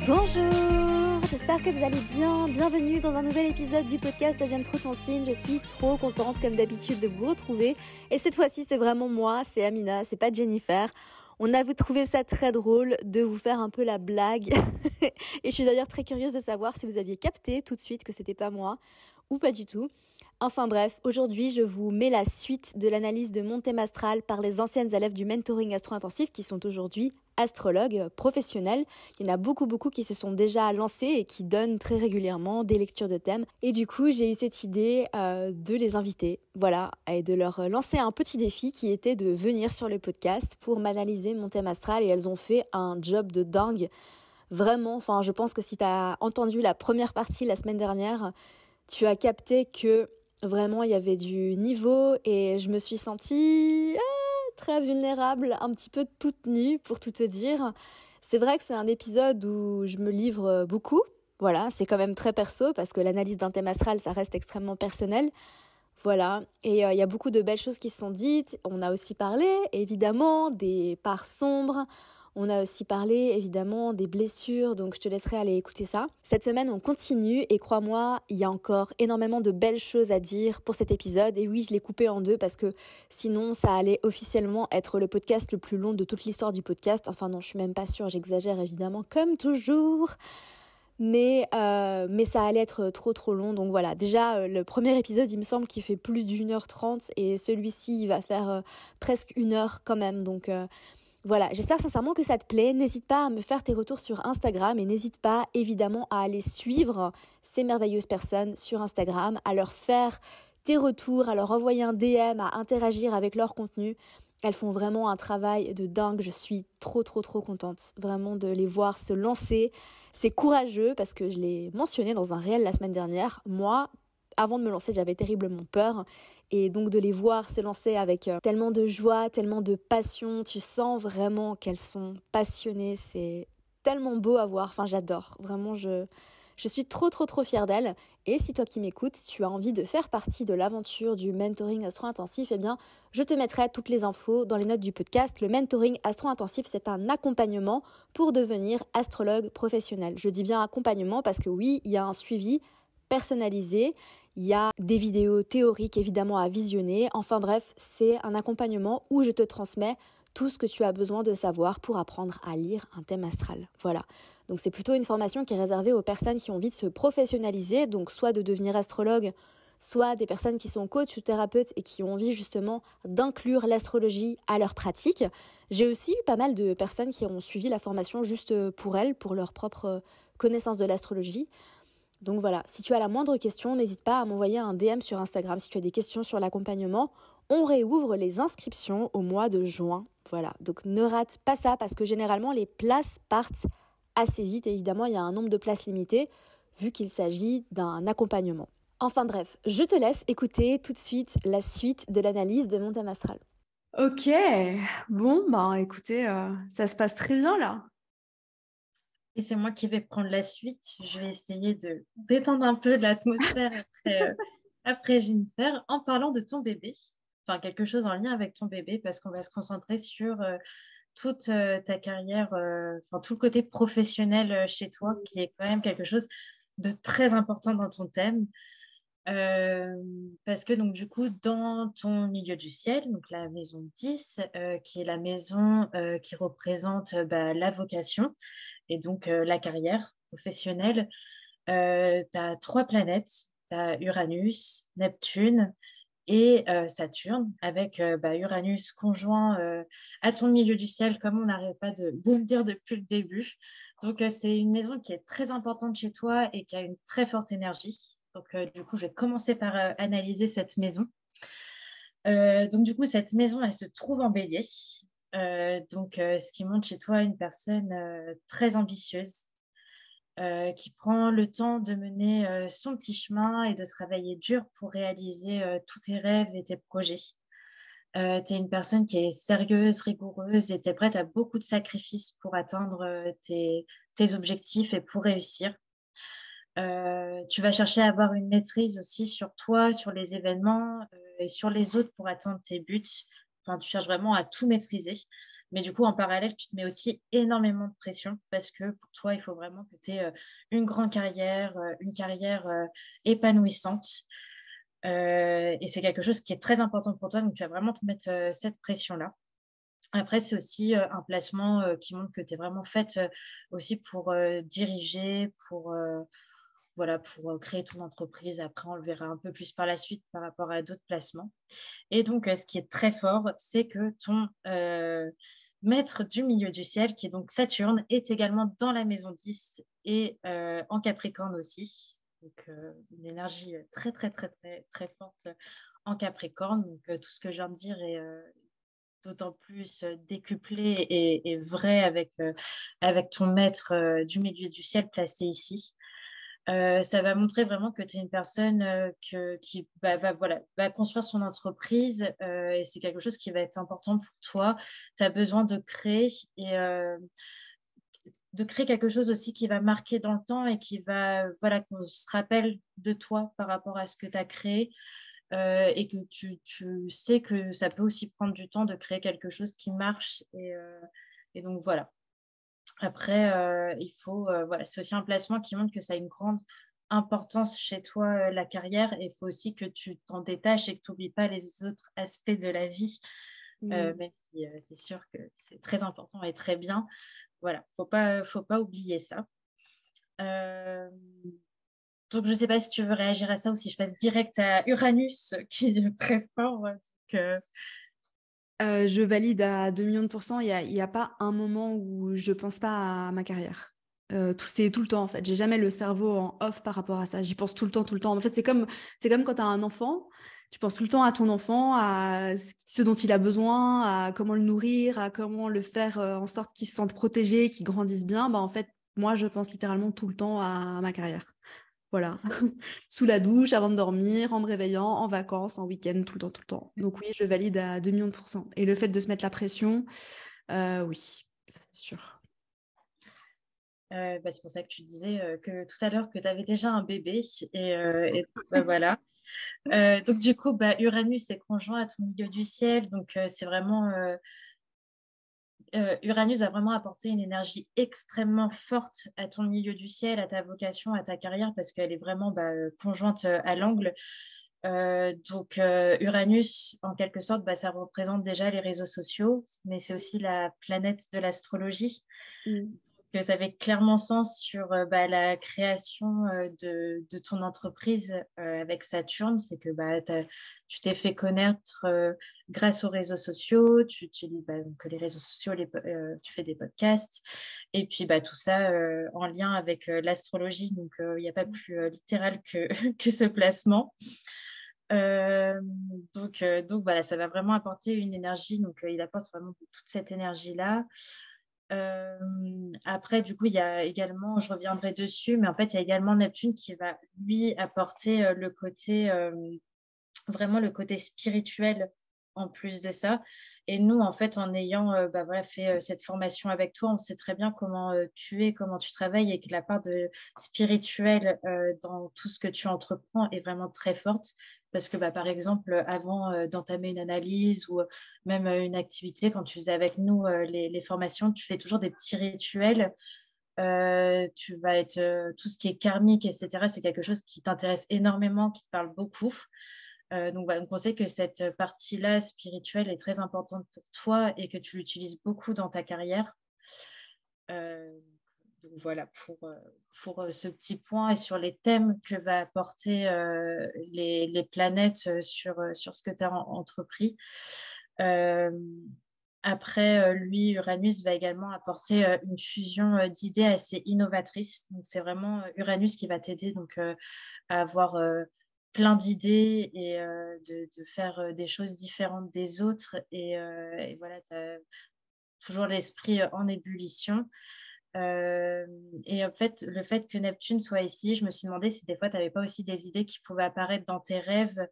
Bonjour, j'espère que vous allez bien. Bienvenue dans un nouvel épisode du podcast J'aime trop ton signe. Je suis trop contente comme d'habitude de vous retrouver. Et cette fois-ci, c'est vraiment moi, c'est Amina, c'est pas Jennifer. On a trouvé ça très drôle de vous faire un peu la blague. Et je suis d'ailleurs très curieuse de savoir si vous aviez capté tout de suite que c'était pas moi ou pas du tout. Enfin bref, aujourd'hui je vous mets la suite de l'analyse de mon thème astral par les anciennes élèves du mentoring astro-intensif qui sont aujourd'hui astrologues professionnels. Il y en a beaucoup qui se sont déjà lancés et qui donnent très régulièrement des lectures de thèmes. Et du coup j'ai eu cette idée de les inviter, voilà, et de leur lancer un petit défi qui était de venir sur le podcast pour m'analyser mon thème astral, et elles ont fait un job de dingue. Vraiment, enfin je pense que si tu as entendu la première partie la semaine dernière, tu as capté que vraiment il y avait du niveau et je me suis sentie très vulnérable, un petit peu toute nue pour tout te dire. C'est vrai que c'est un épisode où je me livre beaucoup. Voilà, c'est quand même très perso parce que l'analyse d'un thème astral, ça reste extrêmement personnel. Voilà, et il y a beaucoup de belles choses qui se sont dites. On a aussi parlé, évidemment, des parts sombres. On a aussi parlé, évidemment, des blessures, donc je te laisserai aller écouter ça. Cette semaine, on continue, et crois-moi, il y a encore énormément de belles choses à dire pour cet épisode. Et oui, je l'ai coupé en deux parce que sinon, ça allait officiellement être le podcast le plus long de toute l'histoire du podcast. Enfin non, je suis même pas sûre, j'exagère évidemment, comme toujours. Mais ça allait être trop long, donc voilà. Déjà, le premier épisode, il me semble qu'il fait plus d'1h30, et celui-ci, il va faire presque 1 heure quand même, donc voilà. J'espère sincèrement que ça te plaît. N'hésite pas à me faire tes retours sur Instagram, et n'hésite pas évidemment à aller suivre ces merveilleuses personnes sur Instagram, à leur faire tes retours, à leur envoyer un DM, à interagir avec leur contenu. Elles font vraiment un travail de dingue. Je suis trop contente vraiment de les voir se lancer. C'est courageux parce que je l'ai mentionné dans un réel la semaine dernière. Moi, avant de me lancer, j'avais terriblement peur. Et donc de les voir se lancer avec tellement de joie, tellement de passion, tu sens vraiment qu'elles sont passionnées. C'est tellement beau à voir. Enfin, j'adore. Vraiment, je suis trop fière d'elle. Et si toi qui m'écoutes, tu as envie de faire partie de l'aventure du mentoring astro-intensif, eh bien, je te mettrai toutes les infos dans les notes du podcast. Le mentoring astro-intensif, c'est un accompagnement pour devenir astrologue professionnel. Je dis bien accompagnement parce que oui, il y a un suivi personnalisé, il y a des vidéos théoriques évidemment à visionner. Enfin bref, c'est un accompagnement où je te transmets tout ce que tu as besoin de savoir pour apprendre à lire un thème astral. Voilà. Donc c'est plutôt une formation qui est réservée aux personnes qui ont envie de se professionnaliser, donc soit de devenir astrologue, soit des personnes qui sont coachs ou thérapeutes et qui ont envie justement d'inclure l'astrologie à leur pratique. J'ai aussi eu pas mal de personnes qui ont suivi la formation juste pour elles, pour leur propre connaissance de l'astrologie. Donc voilà, si tu as la moindre question, n'hésite pas à m'envoyer un DM sur Instagram si tu as des questions sur l'accompagnement. On réouvre les inscriptions au mois de juin. Voilà, donc ne rate pas ça parce que généralement les places partent assez vite. Évidemment, il y a un nombre de places limité vu qu'il s'agit d'un accompagnement. Enfin bref, je te laisse écouter tout de suite la suite de l'analyse de mon thème astral. Ok, bon, bah écoutez, ça se passe très bien là. Et c'est moi qui vais prendre la suite. Je vais essayer de détendre un peu l'atmosphère après Jennifer en parlant de ton bébé. Enfin, quelque chose en lien avec ton bébé parce qu'on va se concentrer sur toute ta carrière, enfin, tout le côté professionnel chez toi qui est quand même quelque chose de très important dans ton thème. Euh, Parce que donc du coup, dans ton milieu du ciel, donc la maison 10, qui est la maison qui représente la vocation et donc la carrière professionnelle, tu as 3 planètes, tu as Uranus, Neptune et Saturne, avec Uranus conjoint à ton milieu du ciel, comme on n'arrête pas de le dire depuis le début. Donc, c'est une maison qui est très importante chez toi et qui a une très forte énergie. Donc, du coup, je vais commencer par analyser cette maison. Donc, du coup, cette maison, elle se trouve en bélier. Ce qui montre chez toi une personne très ambitieuse, qui prend le temps de mener son petit chemin et de travailler dur pour réaliser tous tes rêves et tes projets. Tu es une personne qui est sérieuse, rigoureuse et tu es prête à beaucoup de sacrifices pour atteindre tes objectifs et pour réussir. Tu vas chercher à avoir une maîtrise aussi sur toi, sur les événements et sur les autres pour atteindre tes buts. Enfin, tu cherches vraiment à tout maîtriser. Mais du coup, en parallèle, tu te mets aussi énormément de pression parce que pour toi, il faut vraiment que tu aies une grande carrière, une carrière épanouissante. Et c'est quelque chose qui est très important pour toi. Donc, tu vas vraiment te mettre cette pression-là. Après, c'est aussi un placement qui montre que tu es vraiment faite aussi pour diriger, voilà, pour créer ton entreprise. Après, on le verra un peu plus par la suite par rapport à d'autres placements. Et donc, ce qui est très fort, c'est que ton maître du milieu du ciel, qui est donc Saturne, est également dans la maison 10 et en Capricorne aussi. Donc, une énergie très, très, très, très, très forte en Capricorne. Donc, tout ce que je viens de dire est d'autant plus décuplé et vrai avec ton maître du milieu du ciel placé ici. Ça va montrer vraiment que tu es une personne qui voilà, va construire son entreprise et c'est quelque chose qui va être important pour toi. Tu as besoin de créer et de créer quelque chose aussi qui va marquer dans le temps et qui va, voilà, qu'on se rappelle de toi par rapport à ce que tu as créé. Et que tu sais que ça peut aussi prendre du temps de créer quelque chose qui marche. Et donc, voilà. Après, il faut, voilà, c'est aussi un placement qui montre que ça a une grande importance chez toi, la carrière. Et il faut aussi que tu t'en détaches et que tu n'oublies pas les autres aspects de la vie, même si c'est sûr que c'est très important et très bien. Voilà, faut pas oublier ça. Donc, je ne sais pas si tu veux réagir à ça ou si je passe direct à Uranus, qui est très fort. Donc, Je valide à 2 millions de pourcents. Il y a pas un moment où je pense pas à ma carrière. C'est tout le temps, en fait. J'ai jamais le cerveau en off par rapport à ça. J'y pense tout le temps, tout le temps. En fait, c'est comme quand tu as un enfant. Tu penses tout le temps à ton enfant, à ce dont il a besoin, à comment le nourrir, à comment le faire en sorte qu'il se sente protégé, qu'il grandisse bien. Bah, en fait, moi, je pense littéralement tout le temps à ma carrière. Voilà. Sous la douche, avant de dormir, en me réveillant, en vacances, en week-end, tout le temps, tout le temps. Donc oui, je valide à 2 millions de pourcents. Et le fait de se mettre la pression, oui, c'est sûr. c'est pour ça que tu disais que tout à l'heure que tu avais déjà un bébé. Et voilà. Donc, du coup, Uranus est conjoint à ton milieu du ciel. Donc, c'est vraiment Uranus va vraiment apporter une énergie extrêmement forte à ton milieu du ciel, à ta vocation, à ta carrière, parce qu'elle est vraiment conjointe à l'angle. Donc, Uranus, en quelque sorte, ça représente déjà les réseaux sociaux, mais c'est aussi la planète de l'astrologie. Mm. Que ça avait clairement sens sur la création de ton entreprise avec Saturne. C'est que tu t'es fait connaître grâce aux réseaux sociaux, tu utilises donc, les réseaux sociaux, tu fais des podcasts, et puis tout ça en lien avec l'astrologie. Donc, il n'y a pas plus littéral que, que ce placement. Donc voilà, ça va vraiment apporter une énergie. Donc, il apporte vraiment toute cette énergie-là. Après, du coup, il y a également, je reviendrai dessus, mais en fait, il y a également Neptune qui va, lui, apporter vraiment le côté spirituel en plus de ça. Et nous, en fait, en ayant voilà, fait cette formation avec toi, on sait très bien comment tu es, comment tu travailles et que la part de spirituel dans tout ce que tu entreprends est vraiment très forte. Parce que, par exemple, avant d'entamer une analyse ou même une activité, quand tu faisais avec nous les formations, tu fais toujours des petits rituels. Tu vas être tout ce qui est karmique, etc. C'est quelque chose qui t'intéresse énormément, qui te parle beaucoup. Donc, on sait que cette partie-là spirituelle est très importante pour toi et que tu l'utilises beaucoup dans ta carrière. Euh, donc voilà pour ce petit point et sur les thèmes que va apporter les planètes sur ce que tu as entrepris. Après, lui, Uranus va également apporter une fusion d'idées assez innovatrices. Donc, c'est vraiment Uranus qui va t'aider donc, à avoir plein d'idées et de faire des choses différentes des autres. Et voilà, tu as toujours l'esprit en ébullition. Et en fait, le fait que Neptune soit ici, je me suis demandé si des fois, tu n'avais pas aussi des idées qui pouvaient apparaître dans tes rêves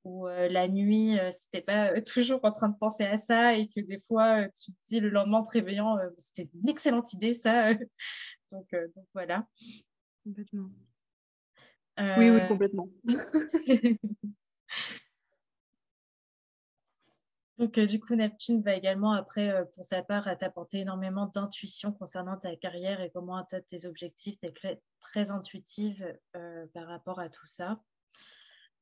ou la nuit, si tu n'es pas toujours en train de penser à ça et que des fois, tu te dis le lendemain en te réveillant, c'était une excellente idée, ça. Donc voilà. Complètement. Oui, oui, Euh, complètement. Donc, du coup, Neptune va également, après, pour sa part, t'apporter énormément d'intuition concernant ta carrière et comment atteindre tes objectifs. Tu es très intuitive par rapport à tout ça.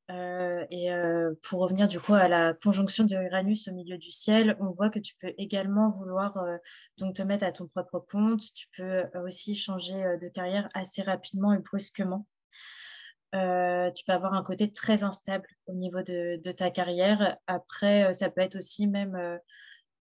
Pour revenir du coup à la conjonction de Uranus au milieu du ciel, on voit que tu peux également vouloir donc te mettre à ton propre compte. Tu peux aussi changer de carrière assez rapidement et brusquement. Tu peux avoir un côté très instable au niveau de ta carrière. Après, ça peut être aussi même,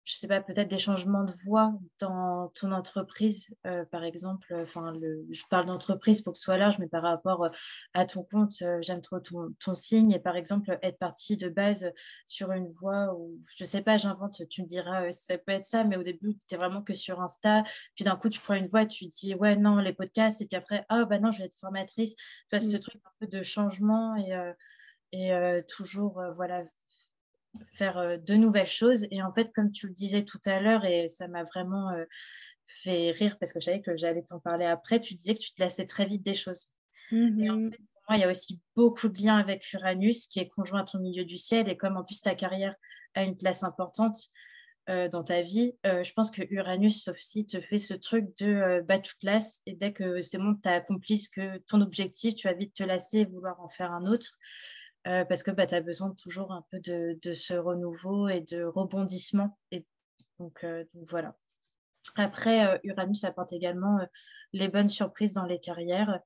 je sais pas, peut-être des changements de voie dans ton entreprise, par exemple. Je parle d'entreprise pour que ce soit large, mais par rapport à ton compte, j'aime trop ton signe. Et par exemple, être parti de base sur une voie où, je sais pas, j'invente, tu me diras, ça peut être ça, mais au début, tu étais vraiment que sur Insta. Puis d'un coup, tu prends une voie et tu dis, ouais, non, les podcasts. Et puis après, ah, bah non, je vais être formatrice. Tu vois, ce truc un peu de changement et toujours, voilà, faire de nouvelles choses. Et en fait, comme tu le disais tout à l'heure, et ça m'a vraiment fait rire parce que je savais que j'allais t'en parler après, tu disais que tu te lassais très vite des choses. Et en fait, pour moi, il y a aussi beaucoup de liens avec Uranus qui est conjoint à ton milieu du ciel. Et comme en plus ta carrière a une place importante dans ta vie, je pense que Uranus aussi te fait ce truc de bah, tu te lasses et dès que c'est bon, tu as accompli ton objectif, tu vas vite te lasser et vouloir en faire un autre. Parce que bah, tu as besoin toujours un peu de ce renouveau et de rebondissement. Et donc voilà. Après, Uranus apporte également les bonnes surprises dans les carrières.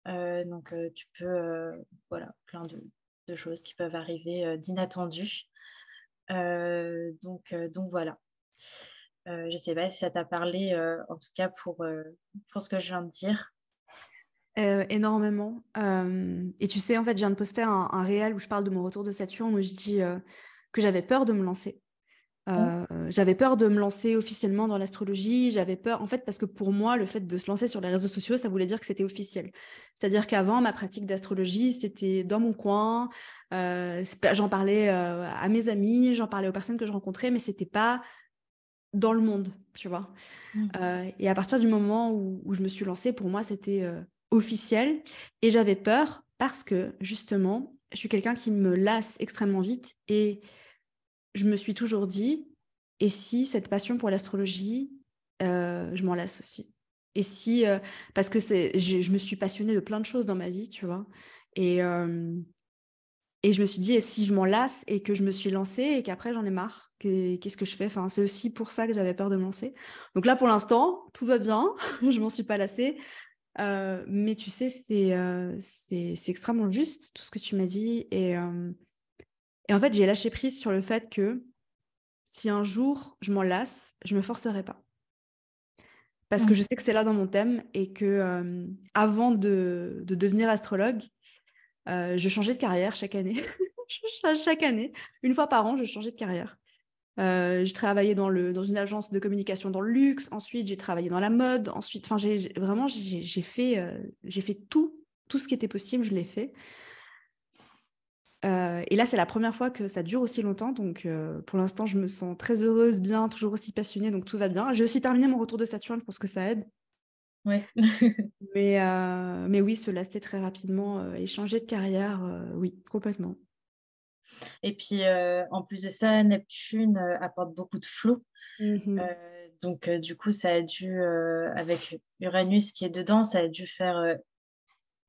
Tu peux, voilà, plein de choses qui peuvent arriver d'inattendues. Donc voilà. Je ne sais pas si ça t'a parlé, en tout cas pour ce que je viens de dire. Énormément. Et tu sais, en fait, je viens de poster un réel où je parle de mon retour de Saturne, où je dis que j'avais peur de me lancer. J'avais peur de me lancer officiellement dans l'astrologie. J'avais peur, en fait, parce que pour moi, le fait de se lancer sur les réseaux sociaux, ça voulait dire que c'était officiel. C'est-à-dire qu'avant, ma pratique d'astrologie, c'était dans mon coin. J'en parlais à mes amis, j'en parlais aux personnes que je rencontrais, mais c'était pas dans le monde, tu vois. Et à partir du moment où je me suis lancée, pour moi, c'était officiel. Et j'avais peur parce que, justement, je suis quelqu'un qui me lasse extrêmement vite. Et je me suis toujours dit, et si cette passion pour l'astrologie, je m'en lasse aussi. Et si, parce que je me suis passionnée de plein de choses dans ma vie, tu vois. Et je me suis dit, et si je m'en lasse et que je me suis lancée et qu'après j'en ai marre, qu'est-ce que je fais? Enfin, c'est aussi pour ça que j'avais peur de me lancer. Donc là, pour l'instant, tout va bien. Je m'en suis pas lassée. Mais tu sais, c'est extrêmement juste tout ce que tu m'as dit. Et en fait, j'ai lâché prise sur le fait que si un jour je m'en lasse, je me forcerai pas. Parce que je sais que c'est là dans mon thème et que avant de devenir astrologue, je changeais de carrière chaque année. Chaque année, une fois par an, je changeais de carrière. J'ai travaillé dans une agence de communication dans le luxe. Ensuite, j'ai travaillé dans la mode. Ensuite, enfin, j'ai fait tout ce qui était possible, je l'ai fait. Et là, c'est la première fois que ça dure aussi longtemps. Donc, pour l'instant, je me sens très heureuse, bien, toujours aussi passionnée. Donc, tout va bien. J'ai aussi terminé mon retour de Saturne. Je pense que ça aide. Ouais. mais oui, se lasser très rapidement et changer de carrière, oui, complètement. Et puis, en plus de ça, Neptune apporte beaucoup de flou. Donc, du coup, ça a dû, avec Uranus qui est dedans, ça a dû faire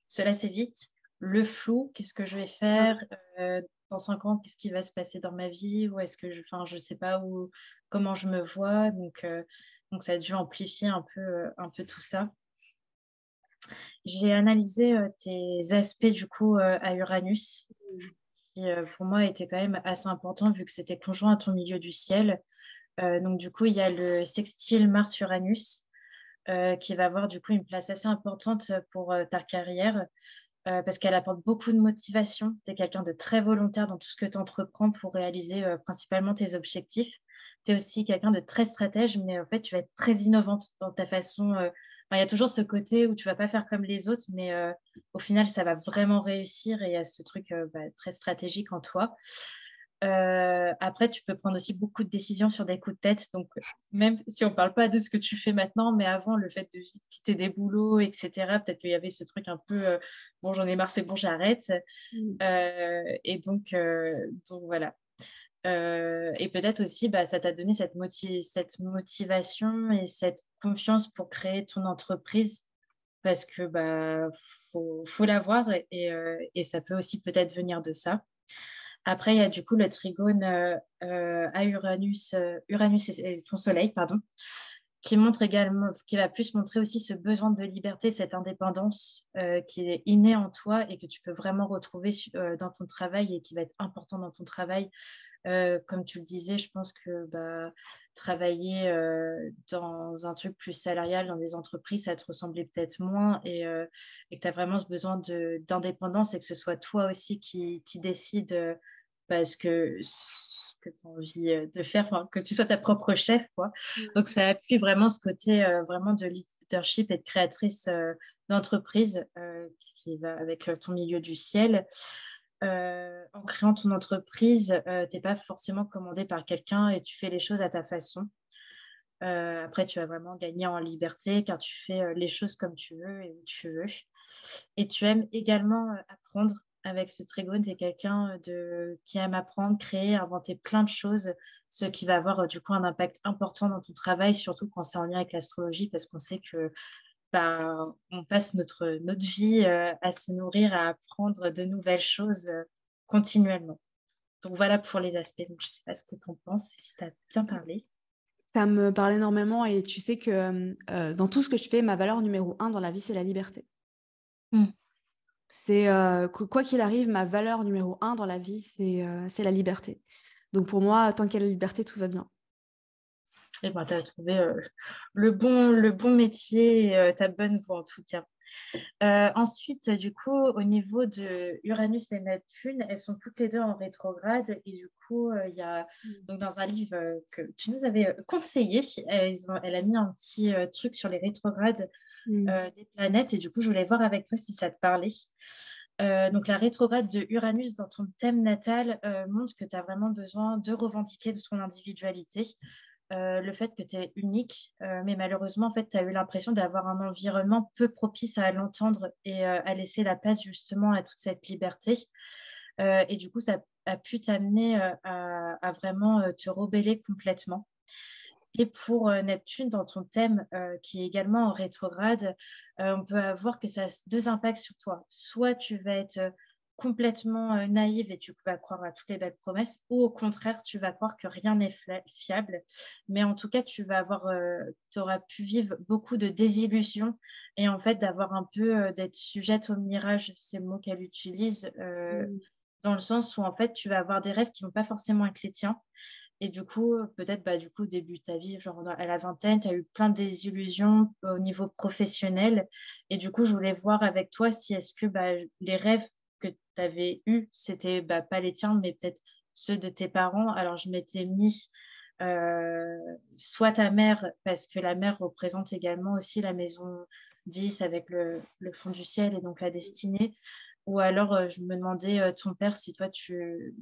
se lasser vite. Le flou, qu'est-ce que je vais faire dans 5 ans, qu'est-ce qui va se passer dans ma vie? Ou est-ce que je ne sais pas comment je me vois. Donc, ça a dû amplifier un peu tout ça. J'ai analysé tes aspects du coup à Uranus, qui pour moi était quand même assez important vu que c'était conjoint à ton milieu du ciel. Donc du coup, il y a le sextile Mars-Uranus qui va avoir du coup une place assez importante pour ta carrière parce qu'elle apporte beaucoup de motivation. Tu es quelqu'un de très volontaire dans tout ce que tu entreprends pour réaliser principalement tes objectifs. Tu es aussi quelqu'un de très stratège, mais en fait, tu vas être très innovante dans ta façon. Il y a toujours ce côté où tu vas pas faire comme les autres, mais au final, ça va vraiment réussir et il y a ce truc très stratégique en toi. Après, tu peux prendre aussi beaucoup de décisions sur des coups de tête. Donc, même si on ne parle pas de ce que tu fais maintenant, mais avant, le fait de vite quitter des boulots, etc., peut-être qu'il y avait ce truc un peu bon, j'en ai marre, c'est bon, j'arrête. Et donc voilà. Et peut-être aussi, ça t'a donné cette motivation et cette confiance pour créer ton entreprise parce que faut l'avoir et ça peut aussi peut-être venir de ça. Après, il y a du coup le trigone à Uranus et ton soleil, pardon, qui montre également, qui va plus montrer aussi ce besoin de liberté, cette indépendance qui est innée en toi et que tu peux vraiment retrouver dans ton travail et qui va être important dans ton travail. Comme tu le disais, je pense que travailler dans un truc plus salarial, dans des entreprises, ça te ressemblait peut-être moins et que tu as vraiment ce besoin d'indépendance et que ce soit toi aussi qui décide parce que ce que tu as envie de faire, que tu sois ta propre chef, quoi. Donc, ça appuie vraiment ce côté vraiment de leadership et de créatrice d'entreprise qui va avec ton milieu du ciel. En créant ton entreprise, tu n'es pas forcément commandé par quelqu'un et tu fais les choses à ta façon. Après, tu vas vraiment gagner en liberté car tu fais les choses comme tu veux et où tu veux. Et tu aimes également apprendre avec ce trigone. Tu es quelqu'un qui aime apprendre, créer, inventer plein de choses, ce qui va avoir du coup un impact important dans ton travail, surtout quand c'est en lien avec l'astrologie parce qu'on sait que on passe notre vie à se nourrir, à apprendre de nouvelles choses continuellement. Donc voilà pour les aspects. Donc, je ne sais pas ce que tu en penses et si tu as bien parlé. Ça me parle énormément et tu sais que dans tout ce que je fais, ma valeur numéro 1 dans la vie, c'est la liberté. C'est quoi qu'il arrive, ma valeur numéro 1 dans la vie, c'est la liberté. Donc pour moi, tant qu'il y a la liberté, tout va bien. Et tu as trouvé le bon métier, ta bonne voie en tout cas. Ensuite, du coup, au niveau de Uranus et Neptune, elles sont toutes les deux en rétrograde. Et du coup, il y a donc dans un livre que tu nous avais conseillé, elle a mis un petit truc sur les rétrogrades des planètes. Et du coup, je voulais voir avec toi si ça te parlait. Donc, la rétrograde de Uranus dans ton thème natal montre que tu as vraiment besoin de revendiquer de ton individualité. Le fait que tu es unique, mais malheureusement, en fait, tu as eu l'impression d'avoir un environnement peu propice à l'entendre et à laisser la place justement à toute cette liberté. Et du coup, ça a pu t'amener à vraiment te rebeller complètement. Et pour Neptune, dans ton thème, qui est également en rétrograde, on peut avoir que ça a deux impacts sur toi. Soit tu vas être complètement naïve et tu vas croire à toutes les belles promesses, ou au contraire, tu vas croire que rien n'est fiable. Mais en tout cas, tu auras pu vivre beaucoup de désillusions et en fait, d'avoir un peu, d'être sujette au mirage, c'est le mot qu'elle utilise, dans le sens où en fait, tu vas avoir des rêves qui ne vont pas forcément être les tiens. Et du coup, peut-être, au début de ta vie, genre à la vingtaine, tu as eu plein de désillusions au niveau professionnel. Et du coup, je voulais voir avec toi si est-ce que les rêves que tu avais eus, c'était pas les tiens, mais peut-être ceux de tes parents. Alors, je m'étais mis soit ta mère, parce que la mère représente également aussi la maison 10 avec le fond du ciel et donc la destinée. Ou alors, je me demandais, ton père, si toi, tu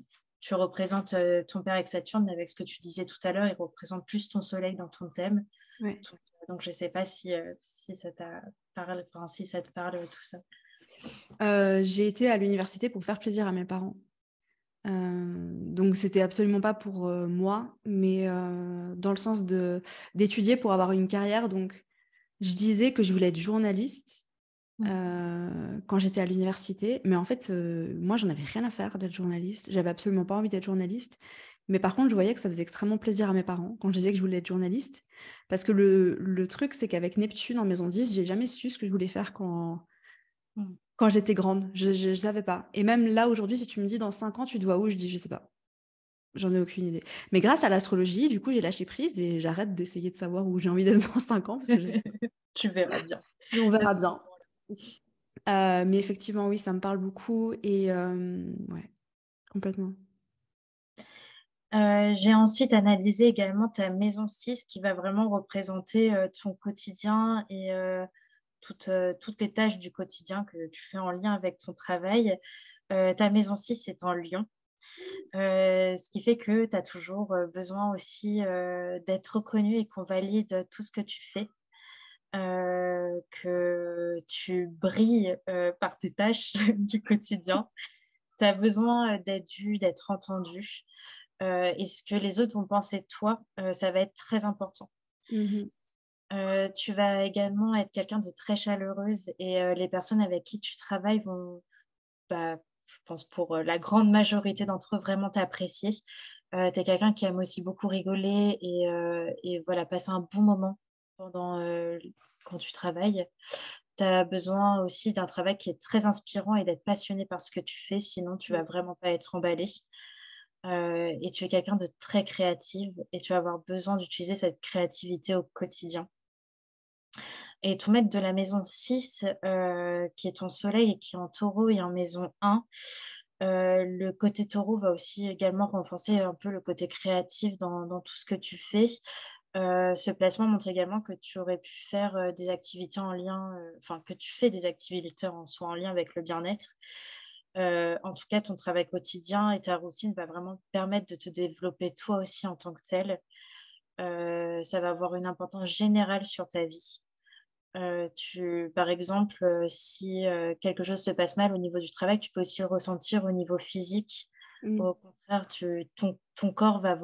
représentes ton père avec Saturne, mais avec ce que tu disais tout à l'heure, il représente plus ton soleil dans ton thème. Ouais. Donc, je ne sais pas si ça si ça te parle, tout ça. J'ai été à l'université pour faire plaisir à mes parents. Donc, c'était absolument pas pour moi, mais dans le sens d'étudier pour avoir une carrière. Donc, je disais que je voulais être journaliste quand j'étais à l'université. Mais en fait, moi, j'en avais rien à faire d'être journaliste. J'avais absolument pas envie d'être journaliste. Mais par contre, je voyais que ça faisait extrêmement plaisir à mes parents quand je disais que je voulais être journaliste. Parce que le truc, c'est qu'avec Neptune en maison 10, j'ai jamais su ce que je voulais faire quand j'étais grande. Je savais pas. Et même là, aujourd'hui, si tu me dis dans 5 ans, tu te vois où, je dis, je sais pas. J'en ai aucune idée. Mais grâce à l'astrologie, du coup, j'ai lâché prise et j'arrête d'essayer de savoir où j'ai envie d'être dans 5 ans. Parce que Tu verras bien. On verra bien. Mais effectivement, oui, ça me parle beaucoup. Et ouais, complètement. J'ai ensuite analysé également ta maison 6 qui va vraiment représenter ton quotidien et toutes les tâches du quotidien que tu fais en lien avec ton travail. Ta maison 6 est en Lion. Ce qui fait que tu as toujours besoin aussi d'être reconnu et qu'on valide tout ce que tu fais. Que tu brilles par tes tâches du quotidien. Tu as besoin d'être vu, d'être entendu. et ce que les autres vont penser de toi, ça va être très important. Mhm. Tu vas également être quelqu'un de très chaleureuse et les personnes avec qui tu travailles vont, bah, je pense pour la grande majorité d'entre eux, vraiment t'apprécier. Tu es quelqu'un qui aime aussi beaucoup rigoler et voilà, passer un bon moment pendant, quand tu travailles. Tu as besoin aussi d'un travail qui est très inspirant et d'être passionné par ce que tu fais, sinon tu vas vraiment pas être emballé. Et tu es quelqu'un de très créative et tu vas avoir besoin d'utiliser cette créativité au quotidien. Et ton maître de la maison 6, qui est ton soleil et qui est en taureau et en maison 1, le côté taureau va aussi également renforcer un peu le côté créatif dans tout ce que tu fais. Ce placement montre également que tu aurais pu faire des activités en lien, enfin que tu fais des activités en soi en lien avec le bien-être. En tout cas, ton travail quotidien et ta routine va vraiment te permettre de te développer toi aussi en tant que tel. Ça va avoir une importance générale sur ta vie. Par exemple, si quelque chose se passe mal au niveau du travail, tu peux aussi le ressentir au niveau physique. Mm. Au contraire, ton corps va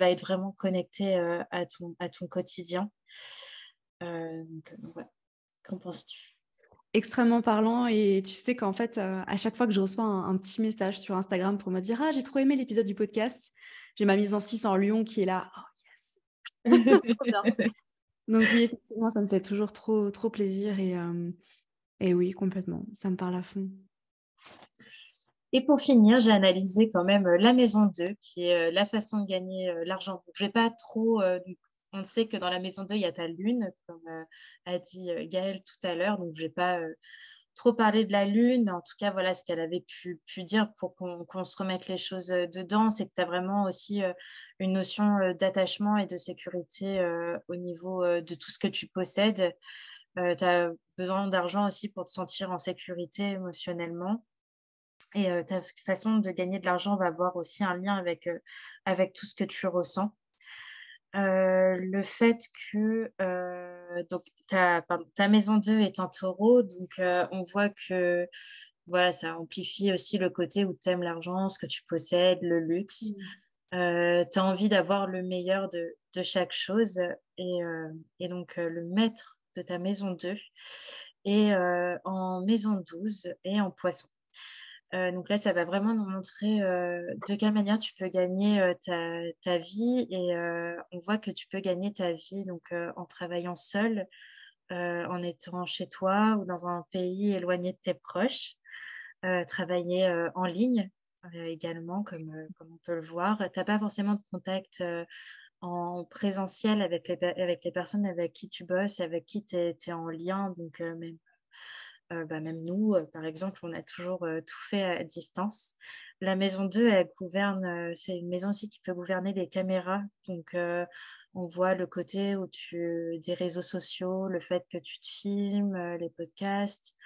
être vraiment connecté à ton quotidien. Donc, ouais. Qu'en penses-tu? Extrêmement parlant et tu sais qu'en fait, à chaque fois que je reçois un petit message sur Instagram pour me dire: «Ah, j'ai trop aimé l'épisode du podcast», j'ai ma mise en 6 en lion qui est là: «Oh yes!» Trop bien. Donc oui, effectivement, ça me fait toujours trop, trop plaisir et oui, complètement, ça me parle à fond. Et pour finir, j'ai analysé quand même la maison 2, qui est la façon de gagner l'argent. Donc, je vais pas trop. On sait que dans la maison 2, il y a ta lune, comme a dit Gaëlle tout à l'heure. Donc, je vais pas trop parler de la lune, mais en tout cas, voilà ce qu'elle avait pu dire pour qu'on se remette les choses dedans. C'est que tu as vraiment aussi une notion d'attachement et de sécurité au niveau de tout ce que tu possèdes. Tu as besoin d'argent aussi pour te sentir en sécurité émotionnellement. Et ta façon de gagner de l'argent va avoir aussi un lien avec tout ce que tu ressens. Le fait que donc ta maison 2 est un taureau, donc on voit que voilà, ça amplifie aussi le côté où tu aimes l'argent, ce que tu possèdes, le luxe. Mmh. Tu as envie d'avoir le meilleur de chaque chose et donc le maître de ta maison 2 est en maison 12 et en poisson. Donc là, ça va vraiment nous montrer de quelle manière tu peux gagner ta vie et on voit que tu peux gagner ta vie donc, en travaillant seul, en étant chez toi ou dans un pays éloigné de tes proches, travailler en ligne également comme on peut le voir. Tu n'as pas forcément de contact en présentiel avec les personnes avec qui tu bosses, avec qui tu es en lien, donc même nous, par exemple, on a toujours tout fait à distance. La maison 2, elle gouverne, c'est une maison aussi qui peut gouverner les caméras. Donc, on voit le côté des réseaux sociaux, le fait que tu te filmes, les podcasts.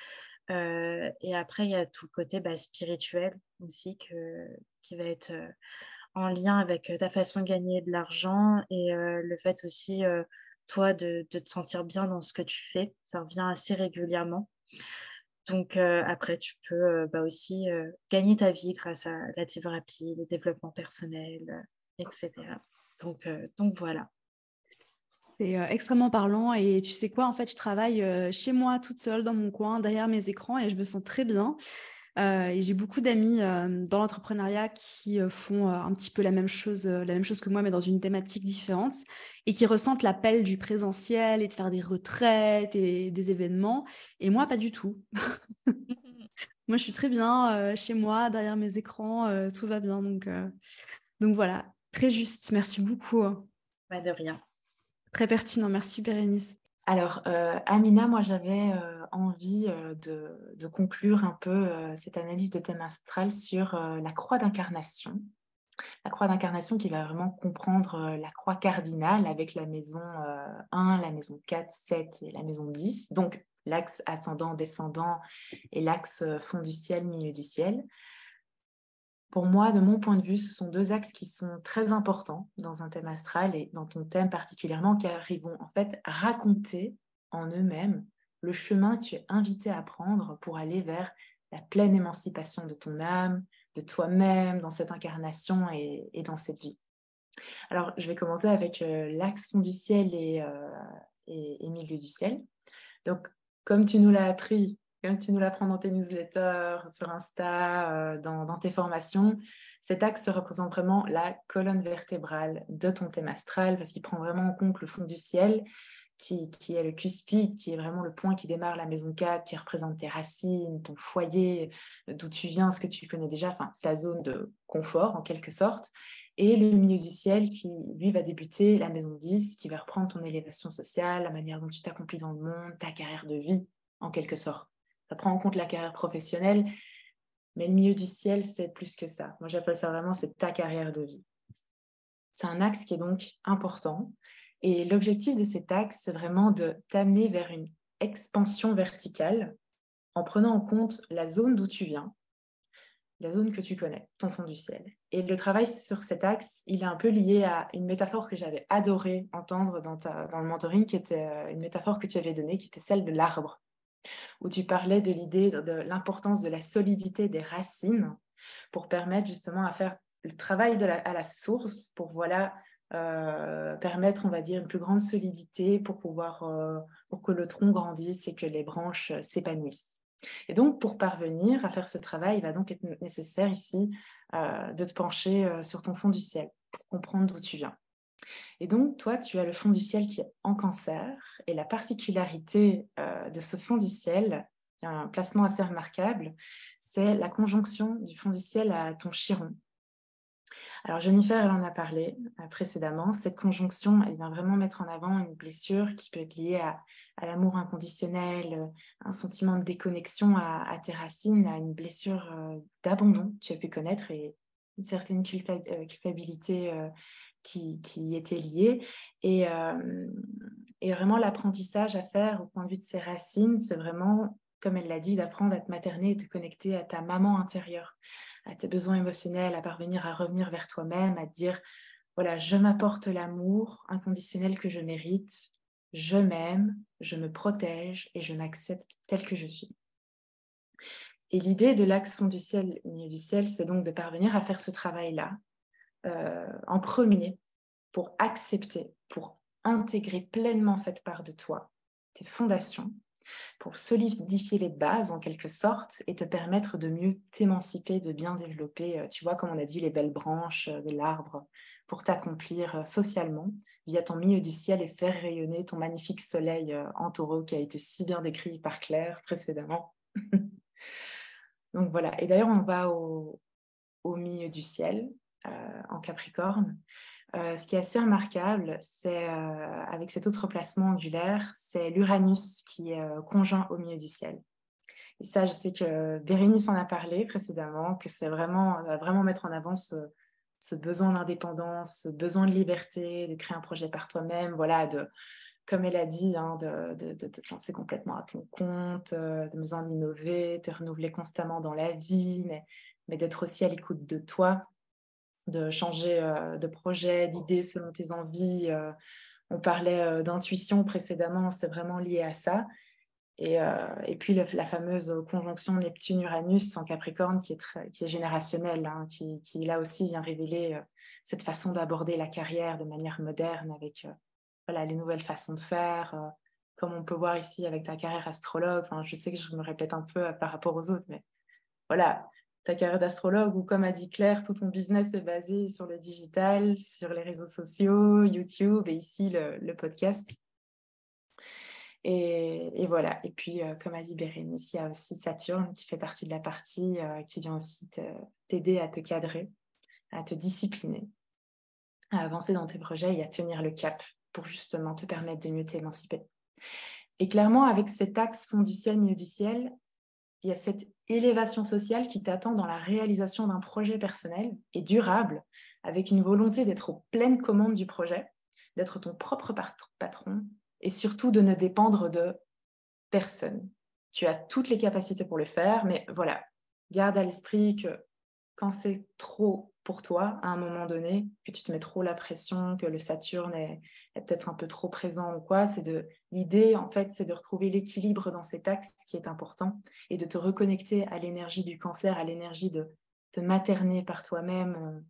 Et après, il y a tout le côté spirituel aussi qui va être en lien avec ta façon de gagner de l'argent et le fait aussi, toi, de te sentir bien dans ce que tu fais. Ça revient assez régulièrement. Donc, après, tu peux aussi gagner ta vie grâce à la thérapie, le développement personnel, etc. Donc voilà. C'est extrêmement parlant et tu sais quoi, en fait, je travaille chez moi toute seule dans mon coin, derrière mes écrans et je me sens très bien. Et j'ai beaucoup d'amis dans l'entrepreneuriat qui font un petit peu la même chose que moi, mais dans une thématique différente et qui ressentent l'appel du présentiel et de faire des retraites et des événements. Et moi, pas du tout. Moi, je suis très bien chez moi, derrière mes écrans, tout va bien. Donc voilà, très juste. Merci beaucoup. Pas de rien. Très pertinent. Merci, Bérénice. Alors, Amina, moi, j'avais envie de conclure un peu cette analyse de thème astral sur la croix d'incarnation. La croix d'incarnation qui va vraiment comprendre la croix cardinale avec la maison 1, la maison 4, 7 et la maison 10. Donc, l'axe ascendant-descendant et l'axe fond du ciel, milieu du ciel. Pour moi, de mon point de vue, ce sont deux axes qui sont très importants dans un thème astral et dans ton thème particulièrement, car ils vont en fait raconter en eux-mêmes le chemin que tu es invité à prendre pour aller vers la pleine émancipation de ton âme, toi-même dans cette incarnation et dans cette vie. Alors, je vais commencer avec l'axe fond du ciel et milieu du ciel. Donc, comme tu nous l'as appris, comme tu nous l'apprends dans tes newsletters, sur Insta, dans tes formations, cet axe représente vraiment la colonne vertébrale de ton thème astral parce qu'il prend vraiment en compte le fond du ciel qui est le cuspide, qui est vraiment le point qui démarre la maison 4, qui représente tes racines, ton foyer, d'où tu viens, ce que tu connais déjà, enfin ta zone de confort en quelque sorte. Et le milieu du ciel qui, lui, va débuter la maison 10, qui va reprendre ton élévation sociale, la manière dont tu t'accomplis dans le monde, ta carrière de vie, en quelque sorte. Ça prend en compte la carrière professionnelle, mais le milieu du ciel, c'est plus que ça. Moi, j'appelle ça vraiment, c'est ta carrière de vie. C'est un axe qui est donc important. Et l'objectif de cet axe, c'est vraiment de t'amener vers une expansion verticale en prenant en compte la zone d'où tu viens, la zone que tu connais, ton fond du ciel. Et le travail sur cet axe, il est un peu lié à une métaphore que j'avais adoré entendre dans le mentoring, qui était une métaphore que tu avais donnée, qui était celle de l'arbre, où tu parlais de l'idée de l'importance de la solidité des racines pour permettre justement à faire le travail à la source pour permettre, on va dire, une plus grande solidité pour que le tronc grandisse et que les branches s'épanouissent. Et donc, pour parvenir à faire ce travail, il va donc être nécessaire ici de te pencher sur ton fond du ciel pour comprendre d'où tu viens. Et donc, toi, tu as le fond du ciel qui est en Cancer. Et la particularité de ce fond du ciel, qui a un placement assez remarquable, c'est la conjonction du fond du ciel à ton Chiron. Alors, Jennifer, elle en a parlé précédemment. Cette conjonction, elle vient vraiment mettre en avant une blessure qui peut être liée à l'amour inconditionnel, un sentiment de déconnexion à tes racines, à une blessure d'abandon que tu as pu connaître et une certaine culpabilité qui y était liée. Et vraiment, l'apprentissage à faire au point de vue de ses racines, c'est vraiment, comme elle l'a dit, d'apprendre à te materner et te connecter à ta maman intérieure, à tes besoins émotionnels, à parvenir à revenir vers toi-même, à te dire, voilà, je m'apporte l'amour inconditionnel que je mérite, je m'aime, je me protège et je m'accepte tel que je suis. Et l'idée de l'axe fond du ciel, milieu du ciel, c'est donc de parvenir à faire ce travail-là en premier pour accepter, pour intégrer pleinement cette part de toi, tes fondations, pour solidifier les bases en quelque sorte et te permettre de mieux t'émanciper, de bien développer, tu vois, comme on a dit, les belles branches de l'arbre pour t'accomplir socialement via ton milieu du ciel et faire rayonner ton magnifique soleil en taureau qui a été si bien décrit par Claire précédemment. Donc voilà, et d'ailleurs on va au milieu du ciel en Capricorne. Ce qui est assez remarquable, c'est avec cet autre placement angulaire, c'est l'Uranus qui est conjoint au milieu du ciel. Et ça, je sais que Bérénice en a parlé précédemment, que c'est vraiment mettre en avant ce besoin d'indépendance, ce besoin de liberté, de créer un projet par toi-même, voilà, comme elle a dit, hein, de te lancer complètement à ton compte, de besoin d'innover, de te renouveler constamment dans la vie, mais d'être aussi à l'écoute de toi, de changer de projet, d'idées selon tes envies. On parlait d'intuition précédemment, c'est vraiment lié à ça. Et puis la fameuse conjonction Neptune-Uranus en Capricorne qui est générationnelle, hein, qui là aussi vient révéler cette façon d'aborder la carrière de manière moderne avec voilà, les nouvelles façons de faire, comme on peut voir ici avec ta carrière astrologue. Enfin, je sais que je me répète un peu par rapport aux autres, mais voilà, ta carrière d'astrologue, ou comme a dit Claire, tout ton business est basé sur le digital, sur les réseaux sociaux, YouTube et ici le podcast. Et voilà. Et puis, comme a dit Bérénice, il y a aussi Saturne qui fait partie de la partie qui vient aussi t'aider à te cadrer, à te discipliner, à avancer dans tes projets et à tenir le cap pour justement te permettre de mieux t'émanciper. Et clairement, avec cet axe fond du ciel, milieu du ciel, il y a cette élévation sociale qui t'attend dans la réalisation d'un projet personnel et durable, avec une volonté d'être aux pleines commandes du projet, d'être ton propre patron et surtout de ne dépendre de personne. Tu as toutes les capacités pour le faire, mais voilà, garde à l'esprit que quand c'est trop pour toi, à un moment donné, que tu te mets trop la pression, que le Saturne est peut-être un peu trop présent ou quoi, l'idée, en fait, c'est de retrouver l'équilibre dans cet axe qui est important et de te reconnecter à l'énergie du Cancer, à l'énergie de te materner par toi-même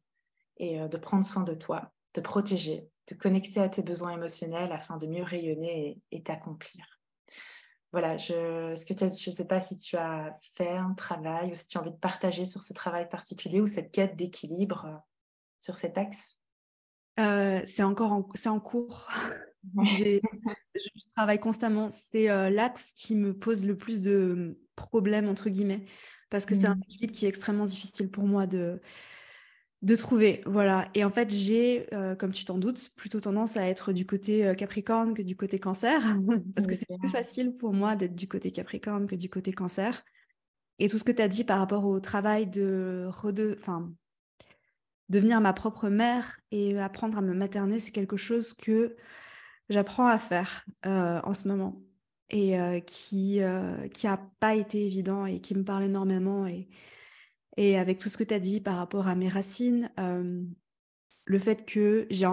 et de prendre soin de toi, te protéger, te connecter à tes besoins émotionnels afin de mieux rayonner et t'accomplir. Voilà, je ne sais pas si tu as fait un travail ou si tu as envie de partager sur ce travail particulier ou cette quête d'équilibre sur cet axe. C'est en cours. Ouais. Je travaille constamment. C'est l'axe qui me pose le plus de problèmes, entre guillemets, parce que c'est un équilibre qui est extrêmement difficile pour moi de trouver. Voilà. Et en fait, j'ai, comme tu t'en doutes, plutôt tendance à être du côté Capricorne que du côté Cancer, parce que c'est plus facile pour moi d'être du côté Capricorne que du côté Cancer. Et tout ce que tu as dit par rapport au travail devenir ma propre mère et apprendre à me materner, c'est quelque chose que j'apprends à faire en ce moment et qui a pas été évident et qui me parle énormément. Et avec tout ce que tu as dit par rapport à mes racines, le fait que je suis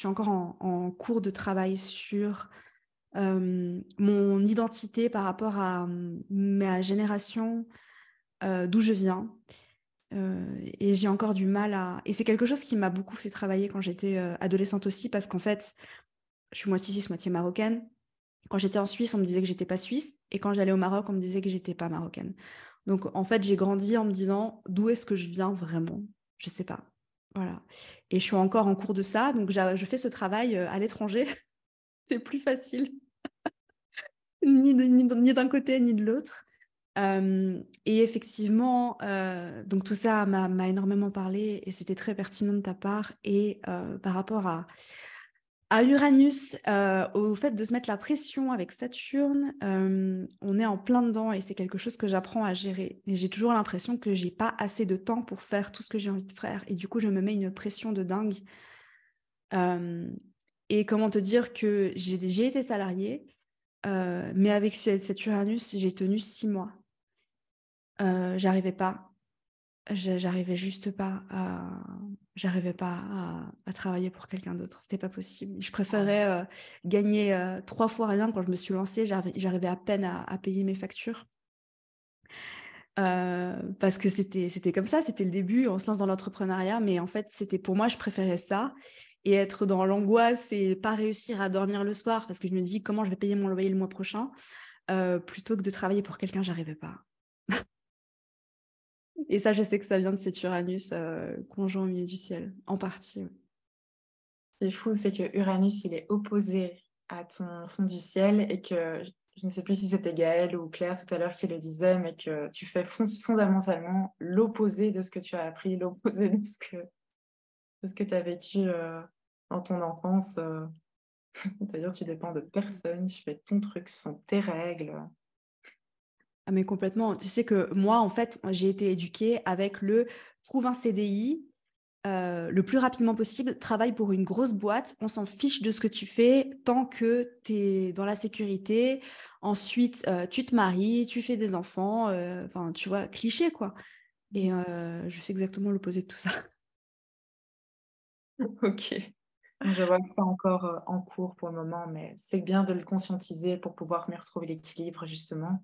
encore en cours de travail sur mon identité par rapport à ma génération, d'où je viens. Et j'ai encore du mal à... Et c'est quelque chose qui m'a beaucoup fait travailler quand j'étais adolescente aussi, parce qu'en fait, je suis moitié suisse, moitié marocaine. Quand j'étais en Suisse, on me disait que j'étais pas suisse, et quand j'allais au Maroc, on me disait que j'étais pas marocaine. Donc en fait, j'ai grandi en me disant d'où est-ce que je viens vraiment? Je sais pas. Voilà. Et je suis encore en cours de ça, donc je fais ce travail à l'étranger. C'est plus facile, ni d'un côté ni de l'autre. Et effectivement, donc tout ça m'a énormément parlé et c'était très pertinent de ta part. Et par rapport à Uranus, au fait de se mettre la pression avec Saturne, on est en plein dedans et c'est quelque chose que j'apprends à gérer. Et j'ai toujours l'impression que j'ai pas assez de temps pour faire tout ce que j'ai envie de faire. Et du coup, je me mets une pression de dingue. Et comment te dire que j'ai été salariée, mais avec cet Uranus, j'ai tenu 6 mois. J'arrivais pas. J'arrivais pas à travailler pour quelqu'un d'autre. C'était pas possible. Je préférais gagner 3 fois rien quand je me suis lancée. J'arrivais à peine à payer mes factures. Parce que c'était comme ça, c'était le début, on se lance dans l'entrepreneuriat, mais en fait, pour moi, je préférais ça et être dans l'angoisse et pas réussir à dormir le soir parce que je me dis comment je vais payer mon loyer le mois prochain, plutôt que de travailler pour quelqu'un, j'arrivais pas. Et ça, je sais que ça vient de cet Uranus conjoint au milieu du ciel, en partie. Ouais. Ce qui est fou, c'est que Uranus, il est opposé à ton fond du ciel et que je ne sais plus si c'était Gaëlle ou Claire tout à l'heure qui le disait, mais que tu fais fondamentalement l'opposé de ce que tu as appris, l'opposé de ce que tu as vécu dans ton enfance. C'est-à-dire tu dépends de personne, tu fais ton truc, ce sont tes règles. Ah mais complètement. Tu sais que moi, en fait, j'ai été éduquée avec trouve un CDI le plus rapidement possible, travaille pour une grosse boîte, on s'en fiche de ce que tu fais tant que tu es dans la sécurité. Ensuite, tu te maries, tu fais des enfants, enfin, tu vois, cliché, quoi. Et je fais exactement l'opposé de tout ça. Ok. Je vois que c'est encore en cours pour le moment, mais c'est bien de le conscientiser pour pouvoir mieux retrouver l'équilibre, justement.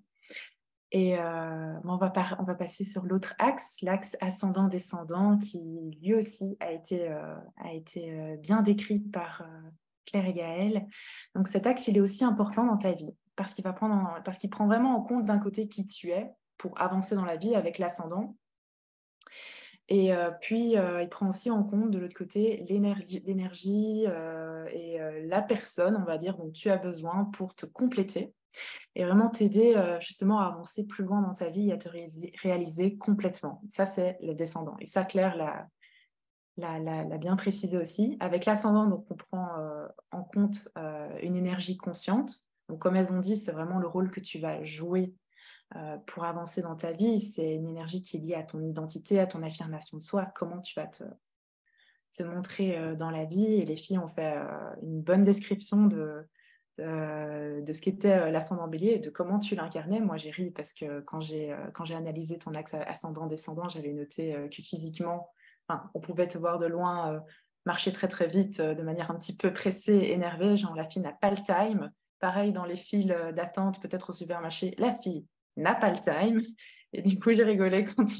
Et on va passer sur l'autre axe, l'axe ascendant-descendant, qui lui aussi a été bien décrit par Claire et Gaëlle. Donc cet axe, il est aussi important dans ta vie, parce qu'il prend vraiment en compte d'un côté qui tu es pour avancer dans la vie avec l'ascendant. Et puis, il prend aussi en compte de l'autre côté l'énergie et la personne, on va dire, dont tu as besoin pour te compléter et vraiment t'aider justement à avancer plus loin dans ta vie et à te réaliser complètement. Ça, c'est le descendant. Et ça, Claire l'a bien précisé aussi. Avec l'ascendant, donc, on prend en compte une énergie consciente. Donc, comme elles ont dit, c'est vraiment le rôle que tu vas jouer pour avancer dans ta vie. C'est une énergie qui est liée à ton identité, à ton affirmation de soi, comment tu vas te montrer dans la vie. Et les filles ont fait une bonne description de ce qu'était l'ascendant bélier et de comment tu l'incarnais. Moi, j'ai ri parce que quand j'ai analysé ton axe ascendant-descendant, j'avais noté que physiquement, on pouvait te voir de loin marcher très très vite de manière un petit peu pressée, énervée, genre la fille n'a pas le time. Pareil dans les files d'attente, peut-être au supermarché, la fille n'a pas le time. Et du coup, j'ai rigolé quand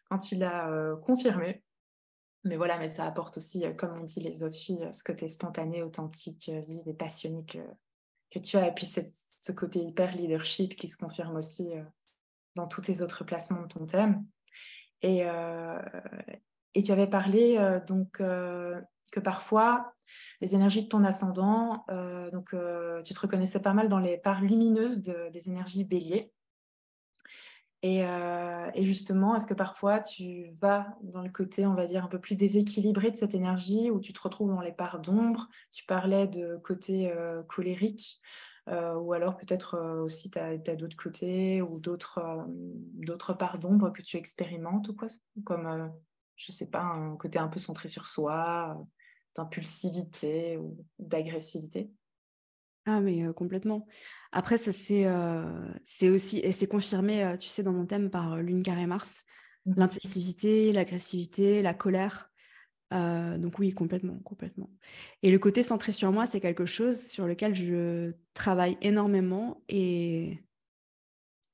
quand tu l'as confirmé. Mais voilà, mais ça apporte aussi, comme on dit les autres filles, ce côté spontané, authentique, vif et passionné que tu as. Et puis ce côté hyper leadership qui se confirme aussi dans tous tes autres placements de ton thème. Et, euh, et tu avais parlé que parfois, les énergies de ton ascendant, tu te reconnaissais pas mal dans les parts lumineuses des énergies bélier. Et justement, est-ce que parfois tu vas dans le côté, on va dire, un peu plus déséquilibré de cette énergie, où tu te retrouves dans les parts d'ombre? Tu parlais de côté colérique, ou alors peut-être aussi tu as d'autres côtés ou d'autres parts d'ombre que tu expérimentes ou quoi, comme, je sais pas, un côté un peu centré sur soi, d'impulsivité ou d'agressivité. Ah, mais complètement. Après, ça, c'est aussi, et c'est confirmé, tu sais, dans mon thème par Lune carré Mars, l'impulsivité, l'agressivité, la colère. Donc oui, complètement, complètement. Et le côté centré sur moi, c'est quelque chose sur lequel je travaille énormément. Et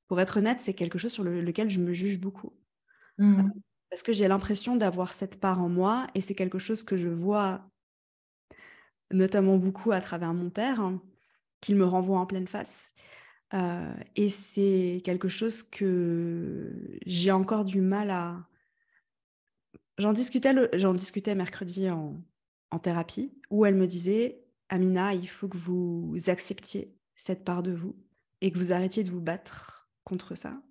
pour être honnête, c'est quelque chose sur lequel je me juge beaucoup. Parce que j'ai l'impression d'avoir cette part en moi, et c'est quelque chose que je vois notamment beaucoup à travers mon père, hein, qu'il me renvoie en pleine face. Et c'est quelque chose que j'ai encore du mal à... J'en discutais mercredi en thérapie, où elle me disait, Amina, il faut que vous acceptiez cette part de vous et que vous arrêtiez de vous battre contre ça.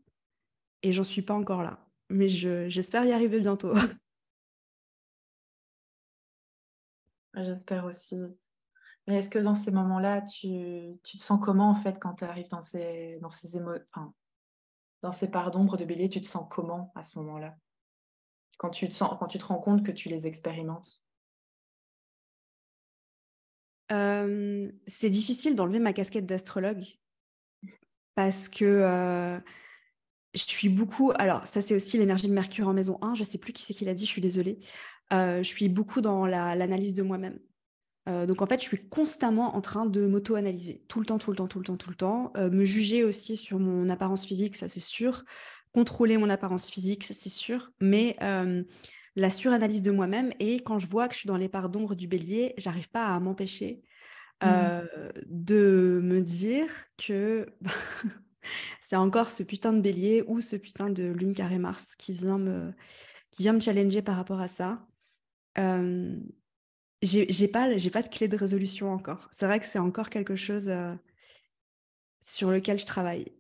Et j'en suis pas encore là. Mais j'espère y arriver bientôt. J'espère aussi. Mais est-ce que dans ces moments-là, tu te sens comment en fait quand tu arrives dans dans ces parts d'ombre de bélier, tu te sens comment à ce moment-là? Quand tu te rends compte que tu les expérimentes? C'est difficile d'enlever ma casquette d'astrologue parce que je suis beaucoup... Alors, ça, c'est aussi l'énergie de Mercure en maison 1. Je ne sais plus qui c'est qui l'a dit, je suis désolée. Je suis beaucoup dans l'analyse de moi-même. Donc, en fait, je suis constamment en train de m'auto-analyser. Tout le temps, tout le temps, tout le temps, tout le temps. Me juger aussi sur mon apparence physique, ça, c'est sûr. Contrôler mon apparence physique, ça, c'est sûr. Mais la suranalyse de moi-même, et quand je vois que je suis dans les parts d'ombre du bélier, j'arrive pas à m'empêcher de me dire que c'est encore ce putain de bélier ou ce putain de lune carré Mars qui vient me challenger par rapport à ça. J'ai pas de clé de résolution encore. C'est vrai que c'est encore quelque chose sur lequel je travaille.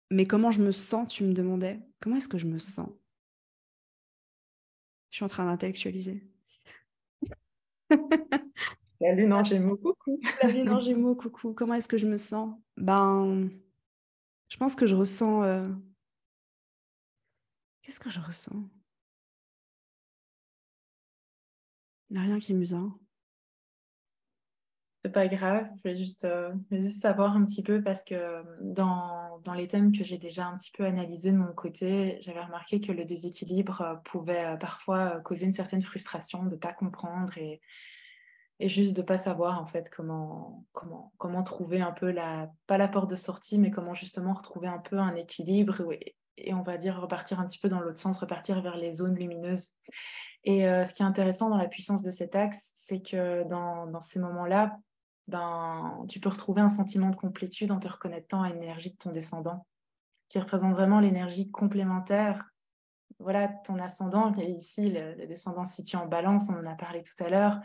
Mais comment je me sens, tu me demandais? Comment est-ce que je me sens? Je suis en train d'intellectualiser. La lune en Gémeaux, coucou. La lune en Gémeaux, coucou. Comment est-ce que je me sens? Ben, je pense que je ressens... Qu'est-ce que je ressens? Il n'y a rien qui me vient. C'est pas grave, je vais juste savoir un petit peu parce que dans les thèmes que j'ai déjà un petit peu analysés de mon côté, j'avais remarqué que le déséquilibre pouvait parfois causer une certaine frustration de ne pas comprendre et juste de ne pas savoir en fait comment trouver un peu pas la porte de sortie, mais comment justement retrouver un peu un équilibre et on va dire repartir un petit peu dans l'autre sens, repartir vers les zones lumineuses. Et ce qui est intéressant dans la puissance de cet axe, c'est que dans ces moments-là, tu peux retrouver un sentiment de complétude en te reconnectant à l'énergie de ton descendant, qui représente vraiment l'énergie complémentaire. Voilà, ton ascendant, et ici, le descendant se situe en balance, on en a parlé tout à l'heure.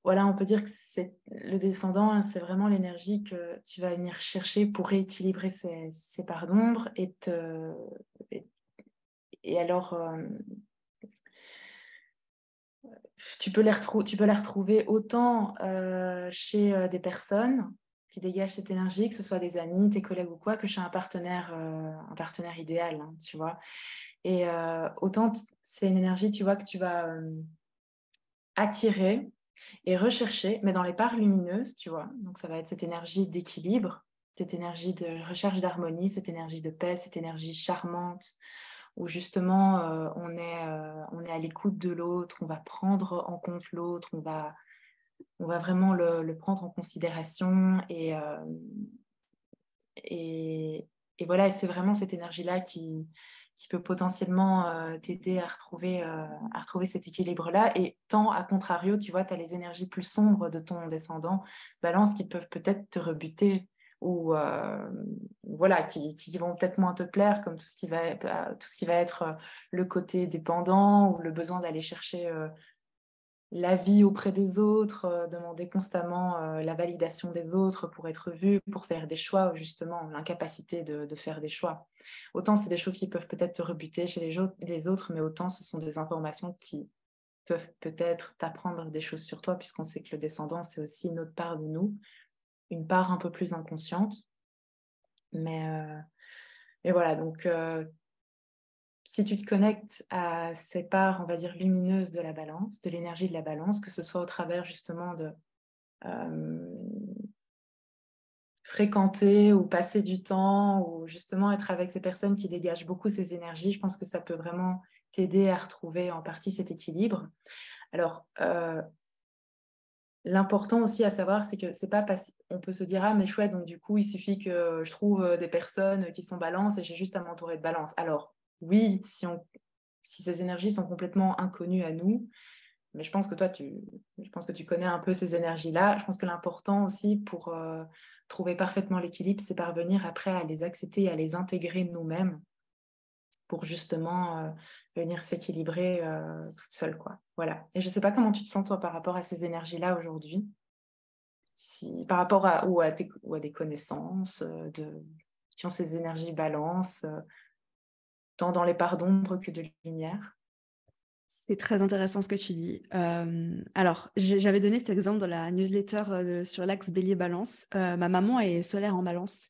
Voilà, on peut dire que le descendant, c'est vraiment l'énergie que tu vas venir chercher pour rééquilibrer ces parts d'ombre et alors... tu peux la retrouver autant chez des personnes qui dégagent cette énergie, que ce soit des amis, tes collègues ou quoi, que chez un partenaire idéal, hein, tu vois. Et autant c'est une énergie, tu vois, que tu vas attirer et rechercher, mais dans les parts lumineuses, tu vois. Donc ça va être cette énergie d'équilibre, cette énergie de recherche d'harmonie, cette énergie de paix, cette énergie charmante, où justement on est à l'écoute de l'autre, on va prendre en compte l'autre, on va vraiment le prendre en considération et voilà, et c'est vraiment cette énergie-là qui qui peut potentiellement t'aider à retrouver cet équilibre-là. Et tant, à contrario, tu vois, tu as les énergies plus sombres de ton descendant Balance qui peuvent peut-être te rebuter ou voilà, qui vont peut-être moins te plaire, comme tout ce qui va être le côté dépendant ou le besoin d'aller chercher la vie auprès des autres, demander constamment la validation des autres pour être vu, pour faire des choix, ou justement l'incapacité de faire des choix. Autant c'est des choses qui peuvent peut-être te rebuter chez les autres, mais autant ce sont des informations qui peuvent peut-être t'apprendre des choses sur toi, puisqu'on sait que le descendant, c'est aussi une autre part de nous, une part un peu plus inconsciente. Mais voilà, donc si tu te connectes à ces parts, on va dire, lumineuses de la balance, de l'énergie de la balance, que ce soit au travers justement de fréquenter ou passer du temps ou justement être avec ces personnes qui dégagent beaucoup ces énergies, je pense que ça peut vraiment t'aider à retrouver en partie cet équilibre. Alors, l'important aussi à savoir, c'est que c'est pas parce qu'on peut se dire ah mais chouette, donc du coup il suffit que je trouve des personnes qui sont balance et j'ai juste à m'entourer de balance. Alors oui, si ces énergies sont complètement inconnues à nous, mais je pense que je pense que tu connais un peu ces énergies-là. Je pense que l'important aussi pour trouver parfaitement l'équilibre, c'est parvenir après à les accepter et à les intégrer nous-mêmes pour justement venir s'équilibrer toute seule, quoi. Voilà. Et je ne sais pas comment tu te sens, toi, par rapport à ces énergies-là aujourd'hui, par rapport à des connaissances qui ont ces énergies balance, tant dans les parts d'ombre que de lumière. C'est très intéressant ce que tu dis. Alors, j'avais donné cet exemple dans la newsletter sur l'axe Bélier-Balance. Ma maman est solaire en Balance.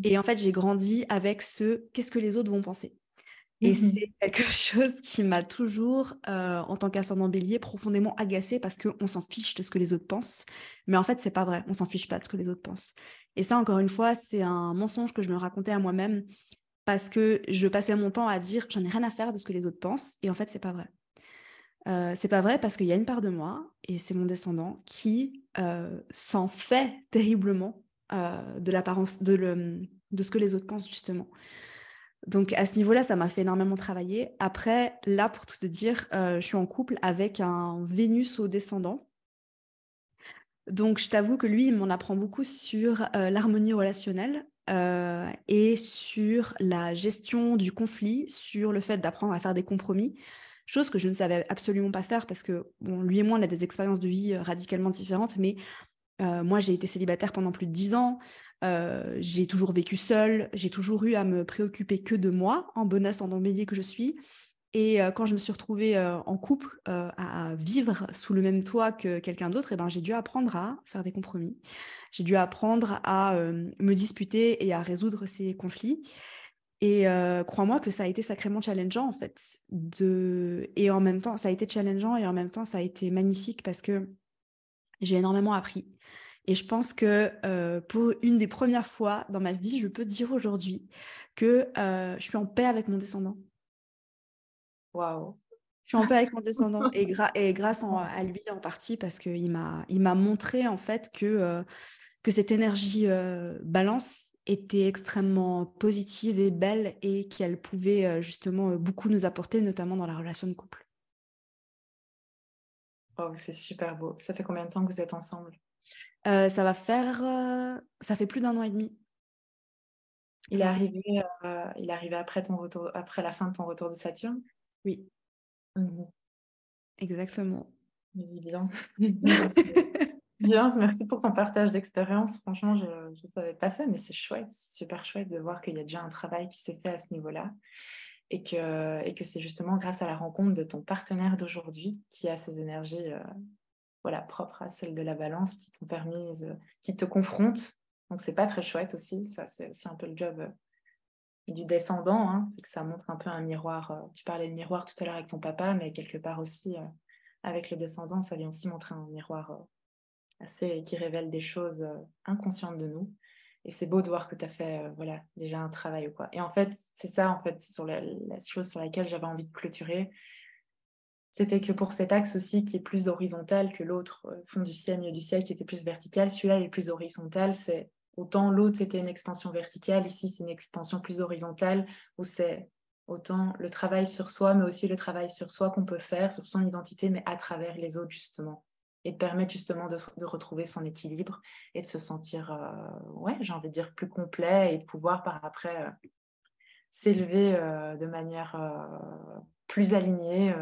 Et en fait, j'ai grandi avec qu'est-ce que les autres vont penser. Et c'est quelque chose qui m'a toujours, en tant qu'ascendant Bélier, profondément agacée parce qu'on s'en fiche de ce que les autres pensent. Mais en fait, c'est pas vrai. On s'en fiche pas de ce que les autres pensent. Et ça, encore une fois, c'est un mensonge que je me racontais à moi-même parce que je passais mon temps à dire j'en ai rien à faire de ce que les autres pensent. Et en fait, c'est pas vrai. C'est pas vrai parce qu'il y a une part de moi, et c'est mon descendant, qui s'en fait terriblement de l'apparence, de ce que les autres pensent, justement. Donc, à ce niveau-là, ça m'a fait énormément travailler. Après, là, pour tout te dire, je suis en couple avec un Vénus au descendant. Donc, je t'avoue que lui, il m'en apprend beaucoup sur l'harmonie relationnelle et sur la gestion du conflit, sur le fait d'apprendre à faire des compromis, chose que je ne savais absolument pas faire parce que bon, lui et moi, on a des expériences de vie radicalement différentes, mais moi, j'ai été célibataire pendant plus de 10 ans, j'ai toujours vécu seule, j'ai toujours eu à me préoccuper que de moi, en bon ascendant Bélier que je suis. Et quand je me suis retrouvée en couple, à vivre sous le même toit que quelqu'un d'autre, eh ben, j'ai dû apprendre à faire des compromis. J'ai dû apprendre à me disputer et à résoudre ces conflits. Et crois-moi que ça a été sacrément challengeant, en fait. Et en même temps, ça a été challengeant et en même temps, ça a été magnifique parce que j'ai énormément appris. Et je pense que pour une des premières fois dans ma vie, je peux dire aujourd'hui que je suis en paix avec mon descendant. Waouh. Je suis en paix avec mon descendant et grâce à lui en partie parce qu'il m'a montré en fait que cette énergie balance était extrêmement positive et belle et qu'elle pouvait justement beaucoup nous apporter, notamment dans la relation de couple. Oh, c'est super beau. Ça fait combien de temps que vous êtes ensemble? Ça fait plus d'1 an et demi. Il est arrivé après ton retour, après la fin de ton retour de Saturne? Oui, exactement. Bien. Bien, merci pour ton partage d'expérience. Franchement, je ne savais pas ça, mais c'est chouette, c'est super chouette de voir qu'il y a déjà un travail qui s'est fait à ce niveau-là et que c'est justement grâce à la rencontre de ton partenaire d'aujourd'hui qui a ces énergies voilà, propres à celles de la balance qui t'ont permis, qui te confrontent. Donc, c'est pas très chouette aussi. Ça, c'est aussi un peu le job du descendant, hein. C'est que ça montre un peu un miroir. Tu parlais de miroir tout à l'heure avec ton papa, mais quelque part aussi, avec le descendant, ça vient aussi montrer un miroir qui révèle des choses inconscientes de nous. Et c'est beau de voir que tu as fait voilà, déjà un travail ou quoi. Et en fait, c'est ça, en fait, sur la chose sur laquelle j'avais envie de clôturer. C'était que pour cet axe aussi qui est plus horizontal que l'autre, fond du ciel, milieu du ciel, qui était plus vertical, celui-là il est plus horizontal. C'est autant l'autre c'était une expansion verticale, ici c'est une expansion plus horizontale, où c'est autant le travail sur soi, mais aussi le travail sur soi qu'on peut faire, sur son identité, mais à travers les autres, justement. Et de permettre justement de retrouver son équilibre et de se sentir, j'ai envie de dire, plus complet et de pouvoir par après s'élever de manière plus alignée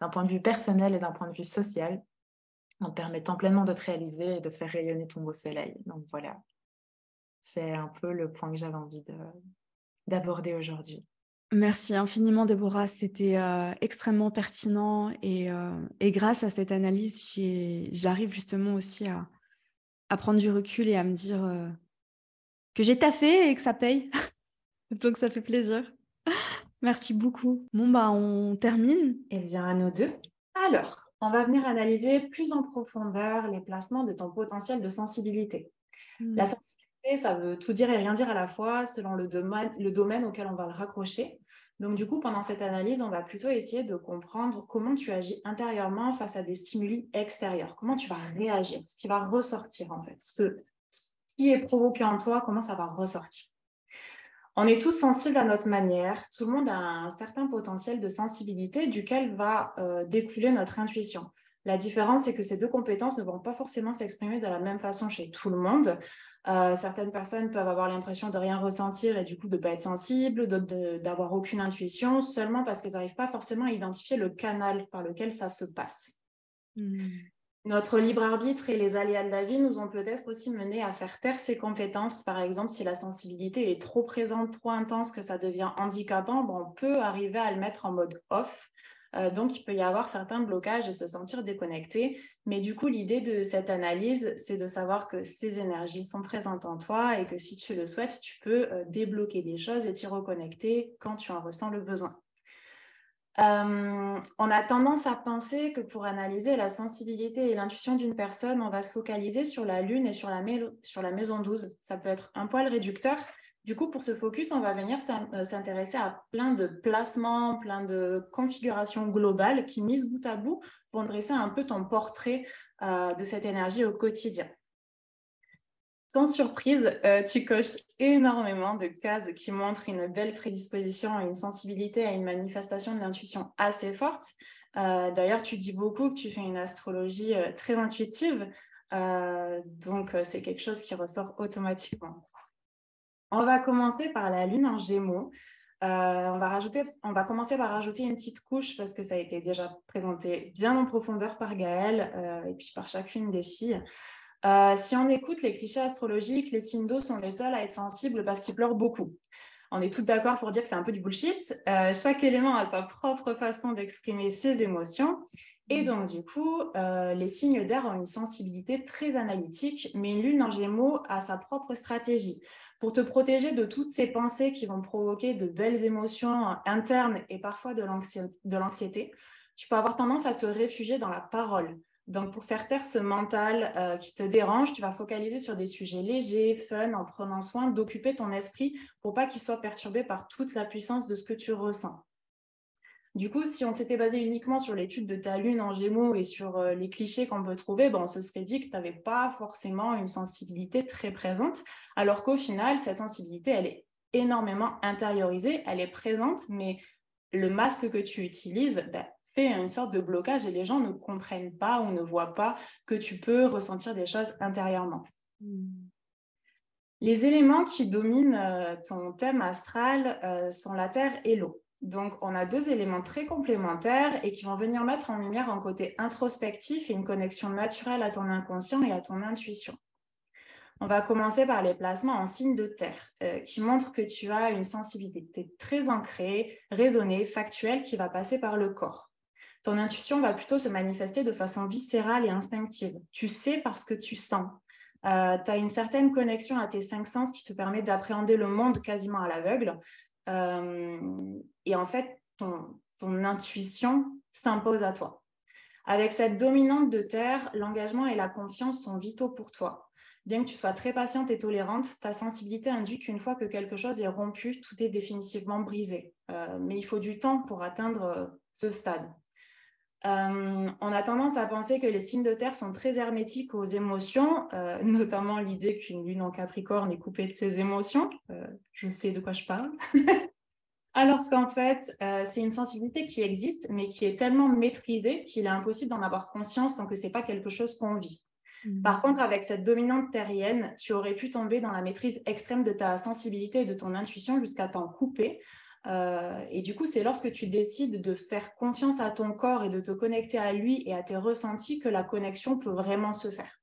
d'un point de vue personnel et d'un point de vue social, en te permettant pleinement de te réaliser et de faire rayonner ton beau soleil. Donc voilà, c'est un peu le point que j'avais envie d'aborder aujourd'hui. Merci infiniment, Déborah. C'était extrêmement pertinent et grâce à cette analyse, j'arrive justement aussi à prendre du recul et à me dire que j'ai taffé et que ça paye. Donc ça fait plaisir. Merci beaucoup. Bon, bah, on termine. Eh bien, à nous deux. Alors, on va venir analyser plus en profondeur les placements de ton potentiel de sensibilité. La sensibilité, ça veut tout dire et rien dire à la fois selon le domaine auquel on va le raccrocher. Donc, du coup, pendant cette analyse, on va plutôt essayer de comprendre comment tu agis intérieurement face à des stimuli extérieurs. Comment tu vas réagir, ce qui va ressortir en fait. Ce qui est provoqué en toi, comment ça va ressortir. On est tous sensibles à notre manière. Tout le monde a un certain potentiel de sensibilité duquel va découler notre intuition. La différence, c'est que ces deux compétences ne vont pas forcément s'exprimer de la même façon chez tout le monde. Certaines personnes peuvent avoir l'impression de rien ressentir et du coup de ne pas être sensibles, d'autres d'avoir aucune intuition, seulement parce qu'elles n'arrivent pas forcément à identifier le canal par lequel ça se passe. Notre libre arbitre et les aléas de la vie nous ont peut-être aussi mené à faire taire ces compétences. Par exemple, si la sensibilité est trop présente, trop intense, que ça devient handicapant, on peut arriver à le mettre en mode off. Donc, il peut y avoir certains blocages et se sentir déconnecté. Mais du coup, l'idée de cette analyse, c'est de savoir que ces énergies sont présentes en toi et que si tu le souhaites, tu peux débloquer des choses et t'y reconnecter quand tu en ressens le besoin. On a tendance à penser que pour analyser la sensibilité et l'intuition d'une personne, on va se focaliser sur la lune et sur la maison 12. Ça peut être un poil réducteur. Du coup, pour ce focus, on va venir s'intéresser à plein de placements, plein de configurations globales qui, mises bout à bout, vont dresser un peu ton portrait de cette énergie au quotidien. Sans surprise, tu coches énormément de cases qui montrent une belle prédisposition et une sensibilité à une manifestation de l'intuition assez forte. D'ailleurs, tu dis beaucoup que tu fais une astrologie très intuitive, donc c'est quelque chose qui ressort automatiquement. On va commencer par la lune en Gémeaux. On va commencer par rajouter une petite couche parce que ça a été déjà présenté bien en profondeur par Gaëlle et puis par chacune des filles. Si on écoute les clichés astrologiques, les signes d'eau sont les seuls à être sensibles parce qu'ils pleurent beaucoup. On est tous d'accord pour dire que c'est un peu du bullshit. Chaque élément a sa propre façon d'exprimer ses émotions. Et donc, du coup, les signes d'air ont une sensibilité très analytique, mais une lune en Gémeaux a sa propre stratégie. Pour te protéger de toutes ces pensées qui vont provoquer de belles émotions internes et parfois de l'anxiété, tu peux avoir tendance à te réfugier dans la parole. Donc, pour faire taire ce mental qui te dérange, tu vas focaliser sur des sujets légers, fun, en prenant soin d'occuper ton esprit pour pas qu'il soit perturbé par toute la puissance de ce que tu ressens. Du coup, si on s'était basé uniquement sur l'étude de ta lune en Gémeaux et sur les clichés qu'on peut trouver, on se serait dit que tu n'avais pas forcément une sensibilité très présente, alors qu'au final, cette sensibilité, elle est énormément intériorisée, elle est présente, mais le masque que tu utilises fait une sorte de blocage et les gens ne comprennent pas ou ne voient pas que tu peux ressentir des choses intérieurement. Les éléments qui dominent ton thème astral sont la terre et l'eau. Donc, on a deux éléments très complémentaires et qui vont venir mettre en lumière un côté introspectif et une connexion naturelle à ton inconscient et à ton intuition. On va commencer par les placements en signe de terre qui montrent que tu as une sensibilité très ancrée, raisonnée, factuelle qui va passer par le corps. Ton intuition va plutôt se manifester de façon viscérale et instinctive. Tu sais parce que tu sens. Tu as une certaine connexion à tes 5 sens qui te permet d'appréhender le monde quasiment à l'aveugle. Et en fait, ton intuition s'impose à toi. Avec cette dominante de terre, l'engagement et la confiance sont vitaux pour toi. Bien que tu sois très patiente et tolérante, ta sensibilité indique qu'une fois que quelque chose est rompu, tout est définitivement brisé. Mais il faut du temps pour atteindre ce stade. On a tendance à penser que les signes de terre sont très hermétiques aux émotions, notamment l'idée qu'une lune en Capricorne est coupée de ses émotions. Je sais de quoi je parle. Alors qu'en fait, c'est une sensibilité qui existe, mais qui est tellement maîtrisée qu'il est impossible d'en avoir conscience tant que ce n'est pas quelque chose qu'on vit. Par contre, avec cette dominante terrienne, tu aurais pu tomber dans la maîtrise extrême de ta sensibilité et de ton intuition jusqu'à t'en couper. Et du coup, c'est lorsque tu décides de faire confiance à ton corps et de te connecter à lui et à tes ressentis que la connexion peut vraiment se faire.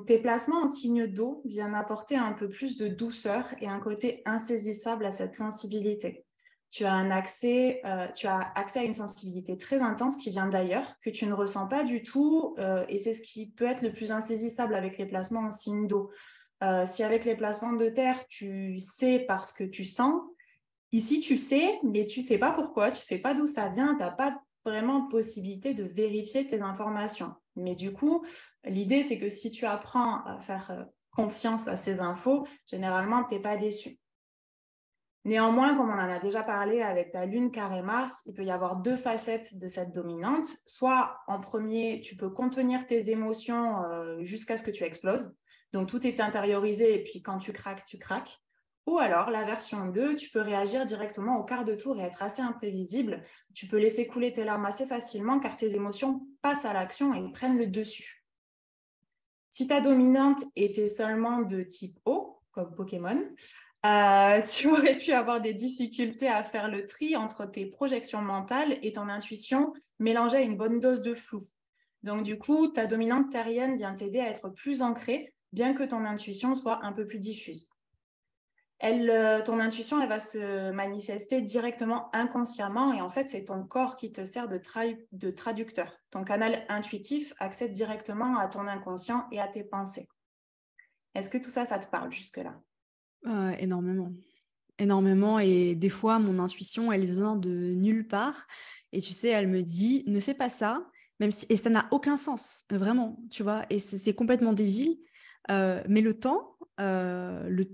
Tes placements en signe d'eau viennent apporter un peu plus de douceur et un côté insaisissable à cette sensibilité. Tu as accès à une sensibilité très intense qui vient d'ailleurs, que tu ne ressens pas du tout, et c'est ce qui peut être le plus insaisissable avec les placements en signe d'eau. Si avec les placements de terre, tu sais parce que tu sens, ici tu sais, mais tu ne sais pas pourquoi, tu ne sais pas d'où ça vient, tu n'as pas vraiment de possibilité de vérifier tes informations. Mais du coup, l'idée, c'est que si tu apprends à faire confiance à ces infos, généralement, tu n'es pas déçu. Néanmoins, comme on en a déjà parlé avec ta lune carré Mars, il peut y avoir deux facettes de cette dominante. Soit en premier, tu peux contenir tes émotions jusqu'à ce que tu exploses. Donc, tout est intériorisé et puis quand tu craques, tu craques. Ou alors, la version 2, tu peux réagir directement au quart de tour et être assez imprévisible. Tu peux laisser couler tes larmes assez facilement car tes émotions passent à l'action et prennent le dessus. Si ta dominante était seulement de type O, comme Pokémon, tu aurais pu avoir des difficultés à faire le tri entre tes projections mentales et ton intuition mélangée à une bonne dose de flou. Donc, du coup, ta dominante terrienne vient t'aider à être plus ancrée, bien que ton intuition soit un peu plus diffuse. Ton intuition, elle va se manifester directement inconsciemment et en fait, c'est ton corps qui te sert de traducteur. Ton canal intuitif accède directement à ton inconscient et à tes pensées. Est-ce que tout ça, ça te parle jusque-là? Énormément. Énormément. Et des fois, mon intuition, elle vient de nulle part. Et tu sais, elle me dit, ne fais pas ça, même si... Et ça n'a aucun sens, vraiment, tu vois. Et c'est complètement débile. Mais le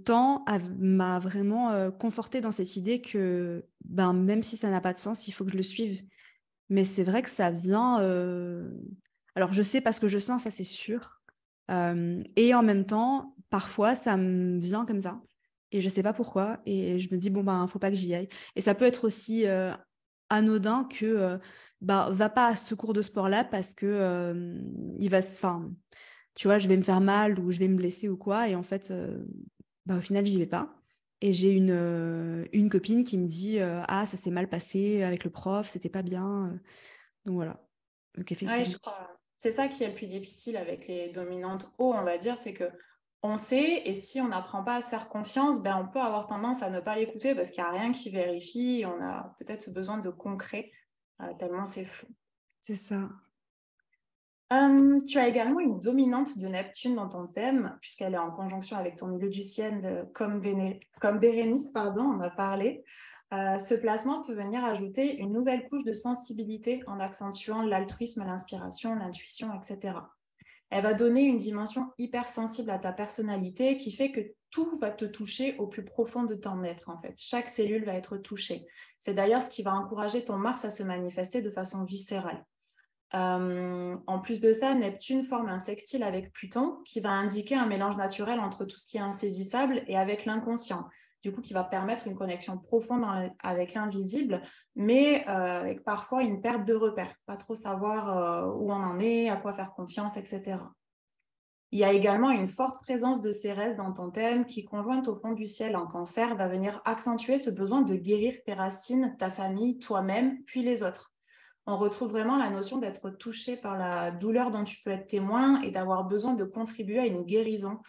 temps m'a vraiment confortée dans cette idée que ben, même si ça n'a pas de sens, il faut que je le suive. Mais c'est vrai que ça vient... Alors, je sais parce que je sens, ça c'est sûr. Et en même temps, parfois, ça me vient comme ça. Et je sais pas pourquoi. Et je me dis, bon, ben, faut pas que j'y aille. Et ça peut être aussi anodin que, bah, va pas à ce cours de sport-là parce que enfin, tu vois, je vais me faire mal ou je vais me blesser ou quoi. Et en fait, bah, au final, j'y vais pas. Et j'ai une copine qui me dit, ah, ça s'est mal passé avec le prof, c'était pas bien. Donc voilà. Donc Oui, effectivement. je crois. C'est ça qui est le plus difficile avec les dominantes haut, on va dire, c'est que on sait et si on n'apprend pas à se faire confiance, ben, on peut avoir tendance à ne pas l'écouter parce qu'il n'y a rien qui vérifie. On a peut-être ce besoin de concret, tellement c'est flou. C'est ça. Tu as également une dominante de Neptune dans ton thème, puisqu'elle est en conjonction avec ton milieu du ciel, comme Bérénice, pardon, on a parlé. Ce placement peut venir ajouter une nouvelle couche de sensibilité en accentuant l'altruisme, l'inspiration, l'intuition, etc. Elle va donner une dimension hypersensible à ta personnalité qui fait que tout va te toucher au plus profond de ton être, en fait. Chaque cellule va être touchée. C'est d'ailleurs ce qui va encourager ton Mars à se manifester de façon viscérale. En plus de ça, Neptune forme un sextile avec Pluton qui va indiquer un mélange naturel entre tout ce qui est insaisissable et avec l'inconscient. Du coup, qui va permettre une connexion profonde avec l'invisible, mais avec parfois une perte de repères, pas trop savoir où on en est, à quoi faire confiance, etc. Il y a également une forte présence de Cérès dans ton thème qui, conjointe au fond du ciel en Cancer, va venir accentuer ce besoin de guérir tes racines, ta famille, toi-même, puis les autres. On retrouve vraiment la notion d'être touché par la douleur dont tu peux être témoin et d'avoir besoin de contribuer à une guérison.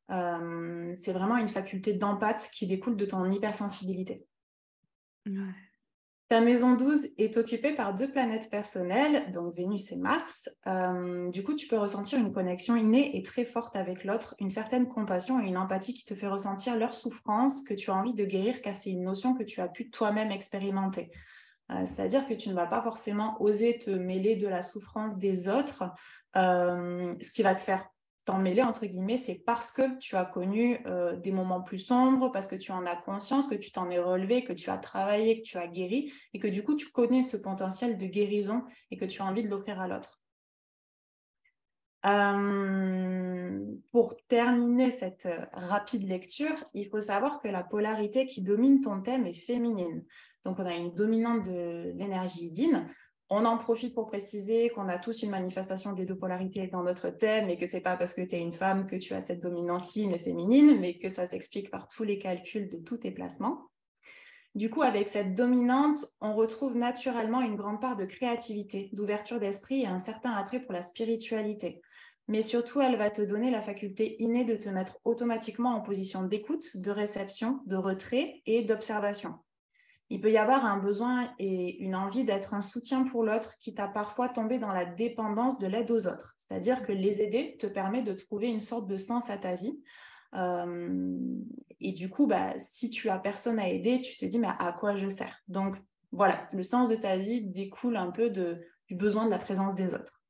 C'est vraiment une faculté d'empathie qui découle de ton hypersensibilité. Ouais. Ta maison 12 est occupée par deux planètes personnelles, donc Vénus et Mars. Du coup, tu peux ressentir une connexion innée et très forte avec l'autre, une certaine compassion et une empathie qui te fait ressentir leur souffrance que tu as envie de guérir car c'est une notion que tu as pu toi-même expérimenter. C'est-à-dire que tu ne vas pas forcément oser te mêler de la souffrance des autres. Ce qui va te faire t'en mêler, entre guillemets, c'est parce que tu as connu des moments plus sombres, parce que tu en as conscience, que tu t'en es relevé, que tu as travaillé, que tu as guéri, et que du coup, tu connais ce potentiel de guérison et que tu as envie de l'offrir à l'autre. pour terminer cette rapide lecture, il faut savoir que la polarité qui domine ton thème est féminine. Donc, on a une dominante de l'énergie yin. On en profite pour préciser qu'on a tous une manifestation des deux polarités dans notre thème et que ce n'est pas parce que tu es une femme que tu as cette dominante yin et féminine, mais que ça s'explique par tous les calculs de tous tes placements. Du coup, avec cette dominante, on retrouve naturellement une grande part de créativité, d'ouverture d'esprit et un certain attrait pour la spiritualité. Mais surtout, elle va te donner la faculté innée de te mettre automatiquement en position d'écoute, de réception, de retrait et d'observation. Il peut y avoir un besoin et une envie d'être un soutien pour l'autre qui t'a parfois tombé dans la dépendance de l'aide aux autres. C'est-à-dire que les aider te permet de trouver une sorte de sens à ta vie. Et du coup, si tu as personne à aider, tu te dis, mais à quoi je sers? Donc, voilà, le sens de ta vie découle un peu du besoin de la présence des autres.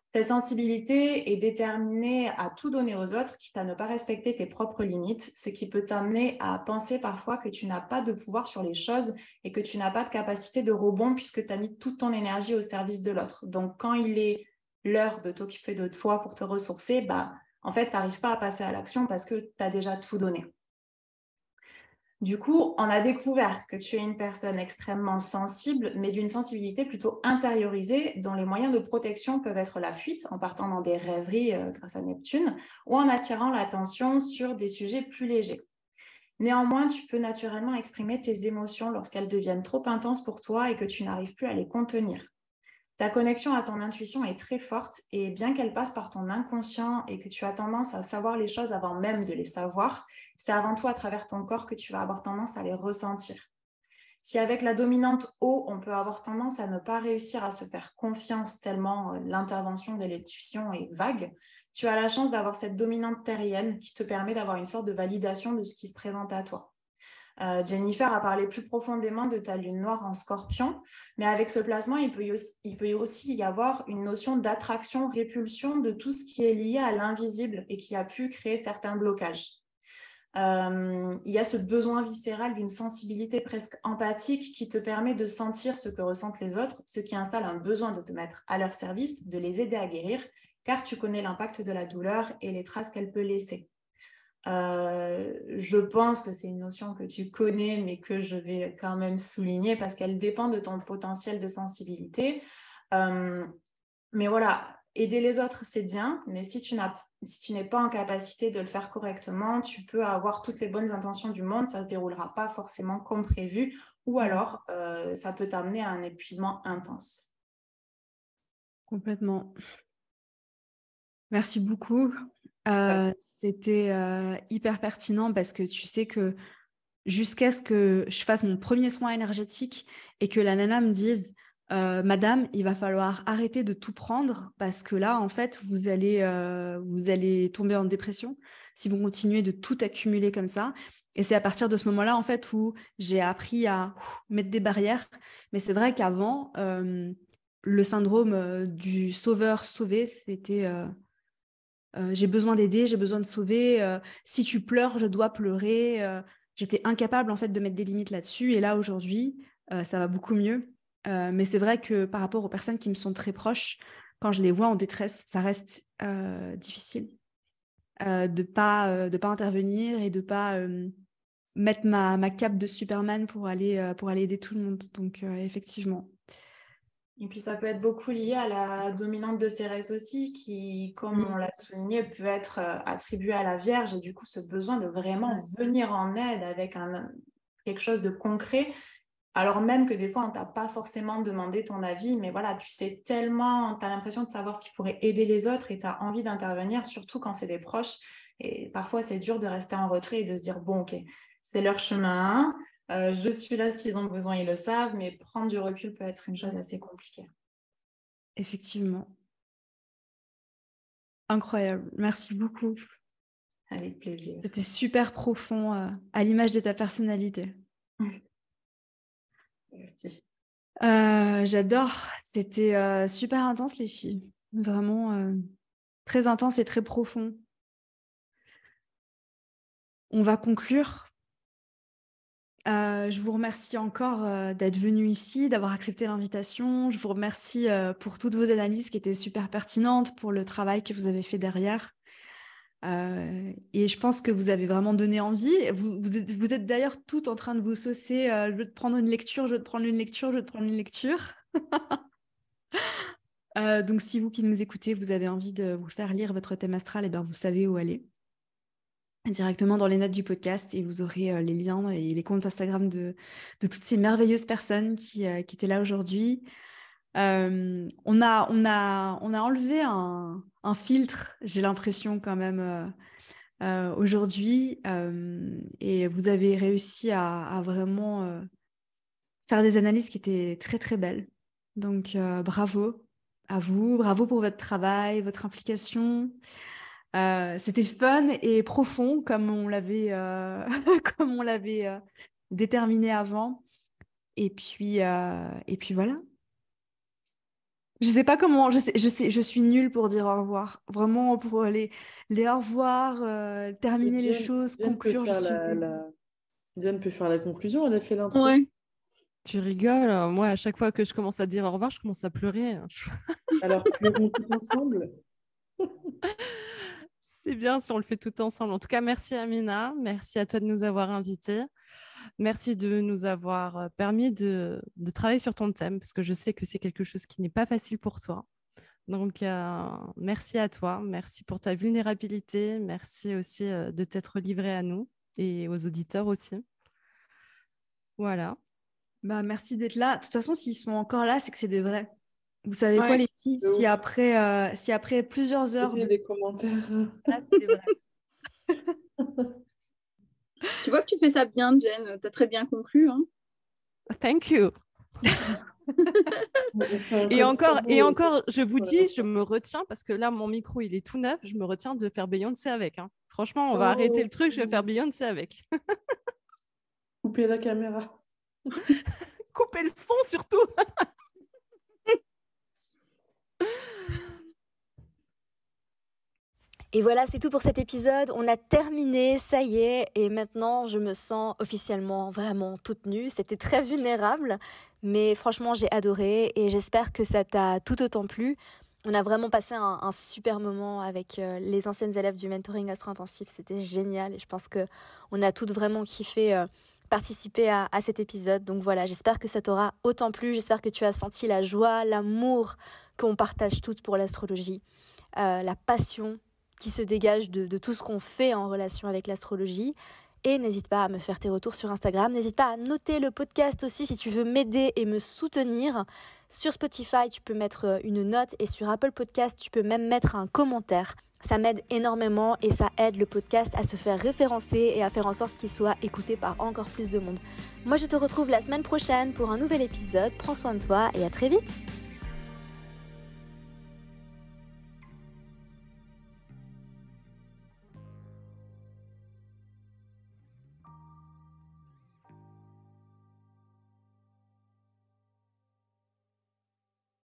Cette sensibilité est déterminée à tout donner aux autres, quitte à ne pas respecter tes propres limites, ce qui peut t'amener à penser parfois que tu n'as pas de pouvoir sur les choses et que tu n'as pas de capacité de rebond puisque tu as mis toute ton énergie au service de l'autre. Donc, quand il est l'heure de t'occuper de toi pour te ressourcer, en fait, tu n'arrives pas à passer à l'action parce que tu as déjà tout donné. Du coup, on a découvert que tu es une personne extrêmement sensible, mais d'une sensibilité plutôt intériorisée, dont les moyens de protection peuvent être la fuite, en partant dans des rêveries grâce à Neptune, ou en attirant l'attention sur des sujets plus légers. Néanmoins, tu peux naturellement exprimer tes émotions lorsqu'elles deviennent trop intenses pour toi et que tu n'arrives plus à les contenir. Ta connexion à ton intuition est très forte et bien qu'elle passe par ton inconscient et que tu as tendance à savoir les choses avant même de les savoir, c'est avant tout à travers ton corps que tu vas avoir tendance à les ressentir. Si avec la dominante eau, on peut avoir tendance à ne pas réussir à se faire confiance tellement l'intervention de l'intuition est vague, tu as la chance d'avoir cette dominante terrienne qui te permet d'avoir une sorte de validation de ce qui se présente à toi. Jennifer a parlé plus profondément de ta lune noire en Scorpion, mais avec ce placement, il peut aussi y avoir une notion d'attraction-répulsion de tout ce qui est lié à l'invisible et qui a pu créer certains blocages. Il y a ce besoin viscéral d'une sensibilité presque empathique qui te permet de sentir ce que ressentent les autres, ce qui installe un besoin de te mettre à leur service, de les aider à guérir, car tu connais l'impact de la douleur et les traces qu'elle peut laisser. Je pense que c'est une notion que tu connais, mais que je vais quand même souligner parce qu'elle dépend de ton potentiel de sensibilité. Mais voilà, aider les autres, c'est bien, mais si tu n'es pas en capacité de le faire correctement, tu peux avoir toutes les bonnes intentions du monde, ça ne se déroulera pas forcément comme prévu, ou alors ça peut t'amener à un épuisement intense. Complètement. Merci beaucoup. C'était hyper pertinent parce que tu sais que jusqu'à ce que je fasse mon premier soin énergétique et que la nana me dise Madame, il va falloir arrêter de tout prendre parce que là, en fait, vous allez tomber en dépression si vous continuez de tout accumuler comme ça. Et c'est à partir de ce moment-là, en fait, où j'ai appris à mettre des barrières. Mais c'est vrai qu'avant, le syndrome du sauveur-sauvé, c'était... j'ai besoin d'aider, j'ai besoin de sauver. Si tu pleures, je dois pleurer. J'étais incapable en fait de mettre des limites là-dessus. Et là aujourd'hui, ça va beaucoup mieux. Mais c'est vrai que par rapport aux personnes qui me sont très proches, quand je les vois en détresse, ça reste difficile de pas intervenir et de pas mettre ma cape de Superman pour aller aider tout le monde. Donc effectivement. Et puis ça peut être beaucoup lié à la dominante de Cérès aussi, qui, comme on l'a souligné, peut être attribuée à la Vierge, et du coup ce besoin de vraiment venir en aide avec quelque chose de concret, alors même que des fois on t'a pas forcément demandé ton avis, mais voilà, tu sais tellement, tu as l'impression de savoir ce qui pourrait aider les autres et tu as envie d'intervenir, surtout quand c'est des proches, et parfois c'est dur de rester en retrait et de se dire, bon ok, c'est leur chemin, je suis là s'ils ont besoin, ils le savent, mais prendre du recul peut être une chose assez compliquée. Effectivement. Incroyable. Merci beaucoup. Avec plaisir. C'était super profond, à l'image de ta personnalité. Merci. J'adore. C'était super intense, les filles. Vraiment très intense et très profond. On va conclure. Je vous remercie encore d'être venu ici, d'avoir accepté l'invitation. Je vous remercie pour toutes vos analyses qui étaient super pertinentes, pour le travail que vous avez fait derrière. Et je pense que vous avez vraiment donné envie. Vous êtes d'ailleurs toutes en train de vous saucer. Je veux te prendre une lecture, je veux te prendre une lecture, je veux te prendre une lecture. Donc, si vous qui nous écoutez, vous avez envie de vous faire lire votre thème astral, et ben, vous savez où aller. Directement dans les notes du podcast, et vous aurez les liens et les comptes Instagram de toutes ces merveilleuses personnes qui étaient là aujourd'hui. On a enlevé un filtre, j'ai l'impression quand même, aujourd'hui, et vous avez réussi à vraiment faire des analyses qui étaient très très belles. Donc bravo à vous, bravo pour votre travail, votre implication. C'était fun et profond comme on l'avait déterminé avant. Et puis voilà. Je sais pas comment, je suis nulle pour dire au revoir. Vraiment, pour les au revoir, terminer les choses, conclure, je suis nulle. Diane peut faire la conclusion, elle a fait l'intro. Ouais. Tu rigoles, moi à chaque fois que je commence à dire au revoir, je commence à pleurer. Alors pleurons tout ensemble. C'est bien si on le fait tout ensemble. En tout cas, merci Amina, merci à toi de nous avoir invités. Merci de nous avoir permis de travailler sur ton thème, parce que je sais que c'est quelque chose qui n'est pas facile pour toi. Donc, merci à toi, merci pour ta vulnérabilité, merci aussi de t'être livré à nous et aux auditeurs aussi. Voilà. Bah, merci d'être là. De toute façon, s'ils sont encore là, c'est que c'est des vrais. Vous savez quoi, les filles, si après plusieurs heures des commentaires, là, c'est des vrais. Tu vois que tu fais ça bien, Jen. Tu as très bien conclu. Hein. Thank you. et encore, je vous dis, je me retiens parce que là, mon micro, il est tout neuf. Je me retiens de faire Beyoncé avec. Hein. Franchement, on va arrêter le truc. Je vais faire Beyoncé avec. Couper la caméra. Couper le son surtout. Et voilà, c'est tout pour cet épisode. On a terminé, ça y est. Et maintenant, je me sens officiellement vraiment toute nue. C'était très vulnérable, mais franchement, j'ai adoré et j'espère que ça t'a tout autant plu. On a vraiment passé un super moment avec les anciennes élèves du mentoring astro-intensif. C'était génial et je pense qu'on a toutes vraiment kiffé participer à cet épisode. Donc voilà, j'espère que ça t'aura autant plu. J'espère que tu as senti la joie, l'amour qu'on partage toutes pour l'astrologie, la passion qui se dégage de tout ce qu'on fait en relation avec l'astrologie. Et n'hésite pas à me faire tes retours sur Instagram. N'hésite pas à noter le podcast aussi si tu veux m'aider et me soutenir. Sur Spotify, tu peux mettre une note et sur Apple Podcast, tu peux même mettre un commentaire. Ça m'aide énormément et ça aide le podcast à se faire référencer et à faire en sorte qu'il soit écouté par encore plus de monde. Moi, je te retrouve la semaine prochaine pour un nouvel épisode. Prends soin de toi et à très vite.